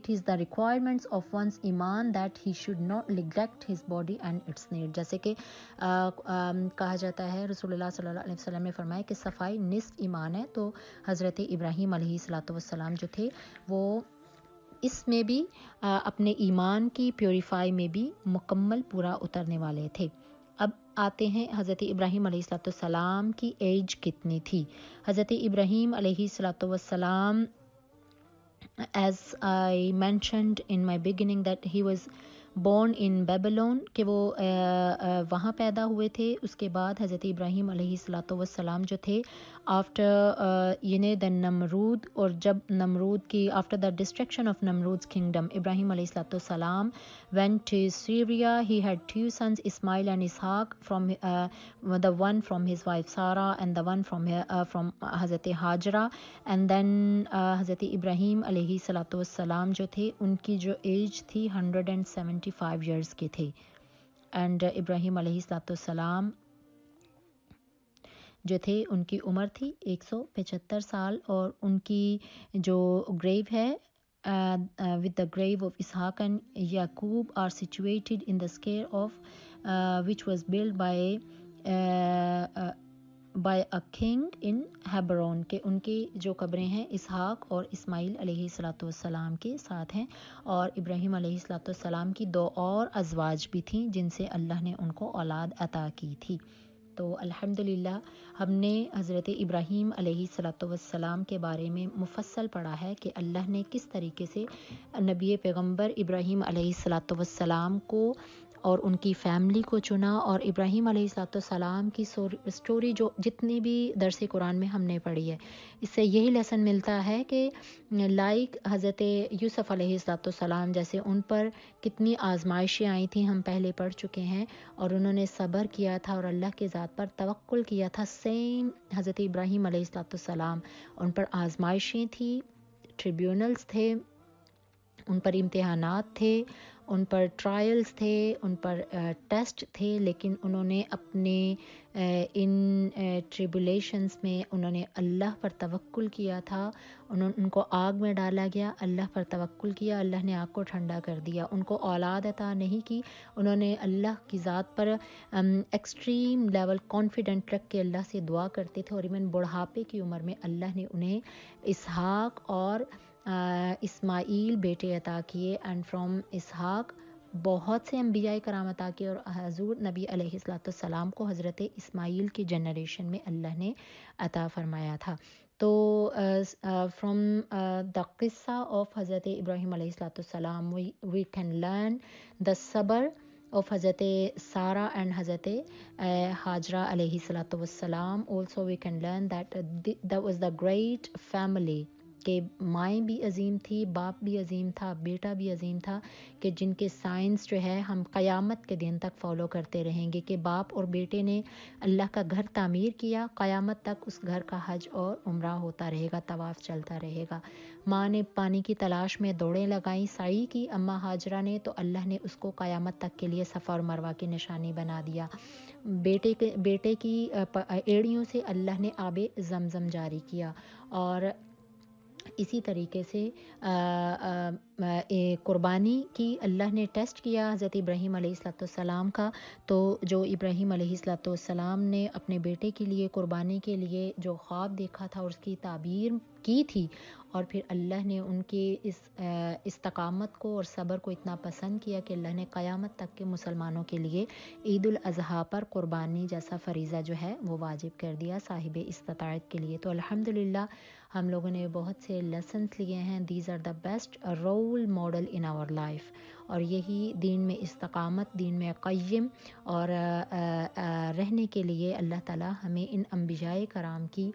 is the requirements of one's ایمان that he should not neglect his body and its need. جیسے کہ کہا جاتا ہے رسول اللہ صلی اللہ علیہ وسلم نے فرمایا کہ صفائی نصف ایمان ہے. تو حضرت ابراہیم علیہ السلام جو تھے وہ اس میں بھی اپنے ایمان کی پیوریفائی میں بھی مکمل پورا اترنے والے تھے. اب آتے ہیں حضرت ابراہیم علیہ السلام کی ایج کتنی تھی. حضرت ابراہیم علیہ السلام as I mentioned in my beginning that he was born in Babylon کہ وہ وہاں پیدا ہوئے تھے. اس کے بعد حضرت ابراہیم علیہ السلام جو تھے آفٹر دا نمرود اور جب نمرود کی آفٹر دا ڈسٹرکشن آف نمرود's kingdom ابراہیم علیہ السلام went to Syria. He had two sons Ismail and Ishaq from the one from his wife Sarah and the one from حضرت ہاجرہ. and then حضرت ابراہیم علیہ السلام جو تھے ان کی جو ایج تھی 175 years کے تھے. اینڈ ابراہیم علیہ السلام جو تھے ان کی عمر تھی 175 سال اور ان کی جو گریو ہے with the grave of Ishaq and Yaqub are situated in the square of which was built by a king in Hebron کہ ان کی جو قبریں ہیں اسحاق اور اسماعیل علیہ السلام کے ساتھ ہیں. اور ابراہیم علیہ السلام کی 2 اور ازواج بھی تھیں جن سے اللہ نے ان کو اولاد عطا کی تھی. تو الحمدللہ ہم نے حضرت ابراہیم علیہ السلام کے بارے میں مفصل پڑھا ہے کہ اللہ نے کس طریقے سے نبی پیغمبر ابراہیم علیہ السلام کو اور ان کی فیملی کو چنا. اور ابراہیم علیہ السلام کی سٹوری جو جتنی بھی درس قرآن میں ہم نے پڑھی ہے اس سے یہی لیسن ملتا ہے کہ لائک حضرت یوسف علیہ السلام جیسے ان پر کتنی آزمائشیں آئی تھیں ہم پہلے پڑھ چکے ہیں اور انہوں نے صبر کیا تھا اور اللہ کے ذات پر توکل کیا تھا. سیم حضرت ابراہیم علیہ السلام ان پر آزمائشیں تھیں, ٹریبیونلز تھے, ان پر امتحانات تھے, ان پر ٹرائلز تھے, ان پر ٹیسٹ تھے, لیکن انہوں نے اپنے ان ٹریبولیشنز میں انہوں نے اللہ پر توکل کیا تھا. ان کو آگ میں ڈالا گیا, اللہ پر توکل کیا, اللہ نے آگ کو ٹھنڈا کر دیا. ان کو اولاد عطا نہیں کی, انہوں نے اللہ کی ذات پر ایکسٹریم لیول کانفیڈنٹ رکھ کے اللہ سے دعا کرتے تھے. اور ایون بڑھاپے کی عمر میں اللہ نے انہیں اسحاق اور اسماعیل بیٹے عطا کیے. اینڈ فرام اسحاق بہت سے انبیاء کرام عطا کیے اور حضور نبی علیہ السلام کو حضرت اسماعیل کی جنریشن میں اللہ نے عطا فرمایا تھا. تو فرام دا قصہ آف حضرت ابراہیم علیہ السلام وی کین لرن دا صبر of حضرت سارہ and حضرت ہاجرہ علیہ السلام. Also we can learn that that was the great family کہ مائیں بھی عظیم تھی, باپ بھی عظیم تھا, بیٹا بھی عظیم تھا, کہ جن کے سائنس جو ہے ہم قیامت کے دن تک فالو کرتے رہیں گے کہ باپ اور بیٹے نے اللہ کا گھر تعمیر کیا, قیامت تک اس گھر کا حج اور عمرہ ہوتا رہے گا, طواف چلتا رہے گا. ماں نے پانی کی تلاش میں دوڑیں لگائیں, سعی کی اماں ہاجرہ نے, تو اللہ نے اس کو قیامت تک کے لیے صفا اور مروہ کی نشانی بنا دیا. بیٹے کی ایڑیوں سے اللہ نے آب زمزم جاری کیا. اور اسی طریقے سے قربانی کی اللہ نے ٹیسٹ کیا حضرت ابراہیم علیہ السلام کا. تو جو ابراہیم علیہ السلام نے اپنے بیٹے کے لیے قربانی کے لیے جو خواب دیکھا تھا اور اس کی تعبیر کی تھی, اور پھر اللہ نے ان کی اس استقامت کو اور صبر کو اتنا پسند کیا کہ اللہ نے قیامت تک کے مسلمانوں کے لیے عید الاضحیٰ پر قربانی جیسا فریضہ جو ہے وہ واجب کر دیا صاحب استطاعت کے لیے. تو الحمدللہ ہم لوگوں نے بہت سے لیسنس لیے ہیں. These are the best role model in our life. اور یہی دین میں استقامت, دین میں قیم اور رہنے کے لیے اللہ تعالی ہمیں ان انبیاء کرام کی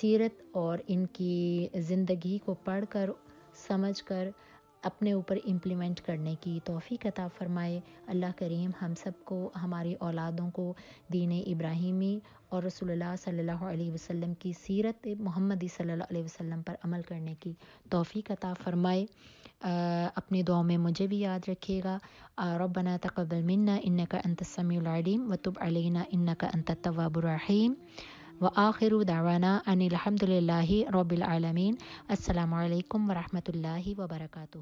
سیرت اور ان کی زندگی کو پڑھ کر, سمجھ کر, اپنے اوپر امپلیمنٹ کرنے کی توفیق عطا فرمائے۔ اللہ کریم ہم سب کو، ہماری اولادوں کو دین ابراہیمی اور رسول اللہ صلی اللہ علیہ وسلم کی سیرت محمدی صلی اللہ علیہ وسلم پر عمل کرنے کی توفیق عطا فرمائے۔ اپنی دعاؤں میں مجھے بھی یاد رکھیے گا۔ ربنا تقبل منا انک انت السمیع العلیم وتب علینا انک انت التواب الرحیم وآخر دعوانا ان الحمد للہ رب العالمین۔ السلام علیکم ورحمۃ اللہ وبرکاتہ۔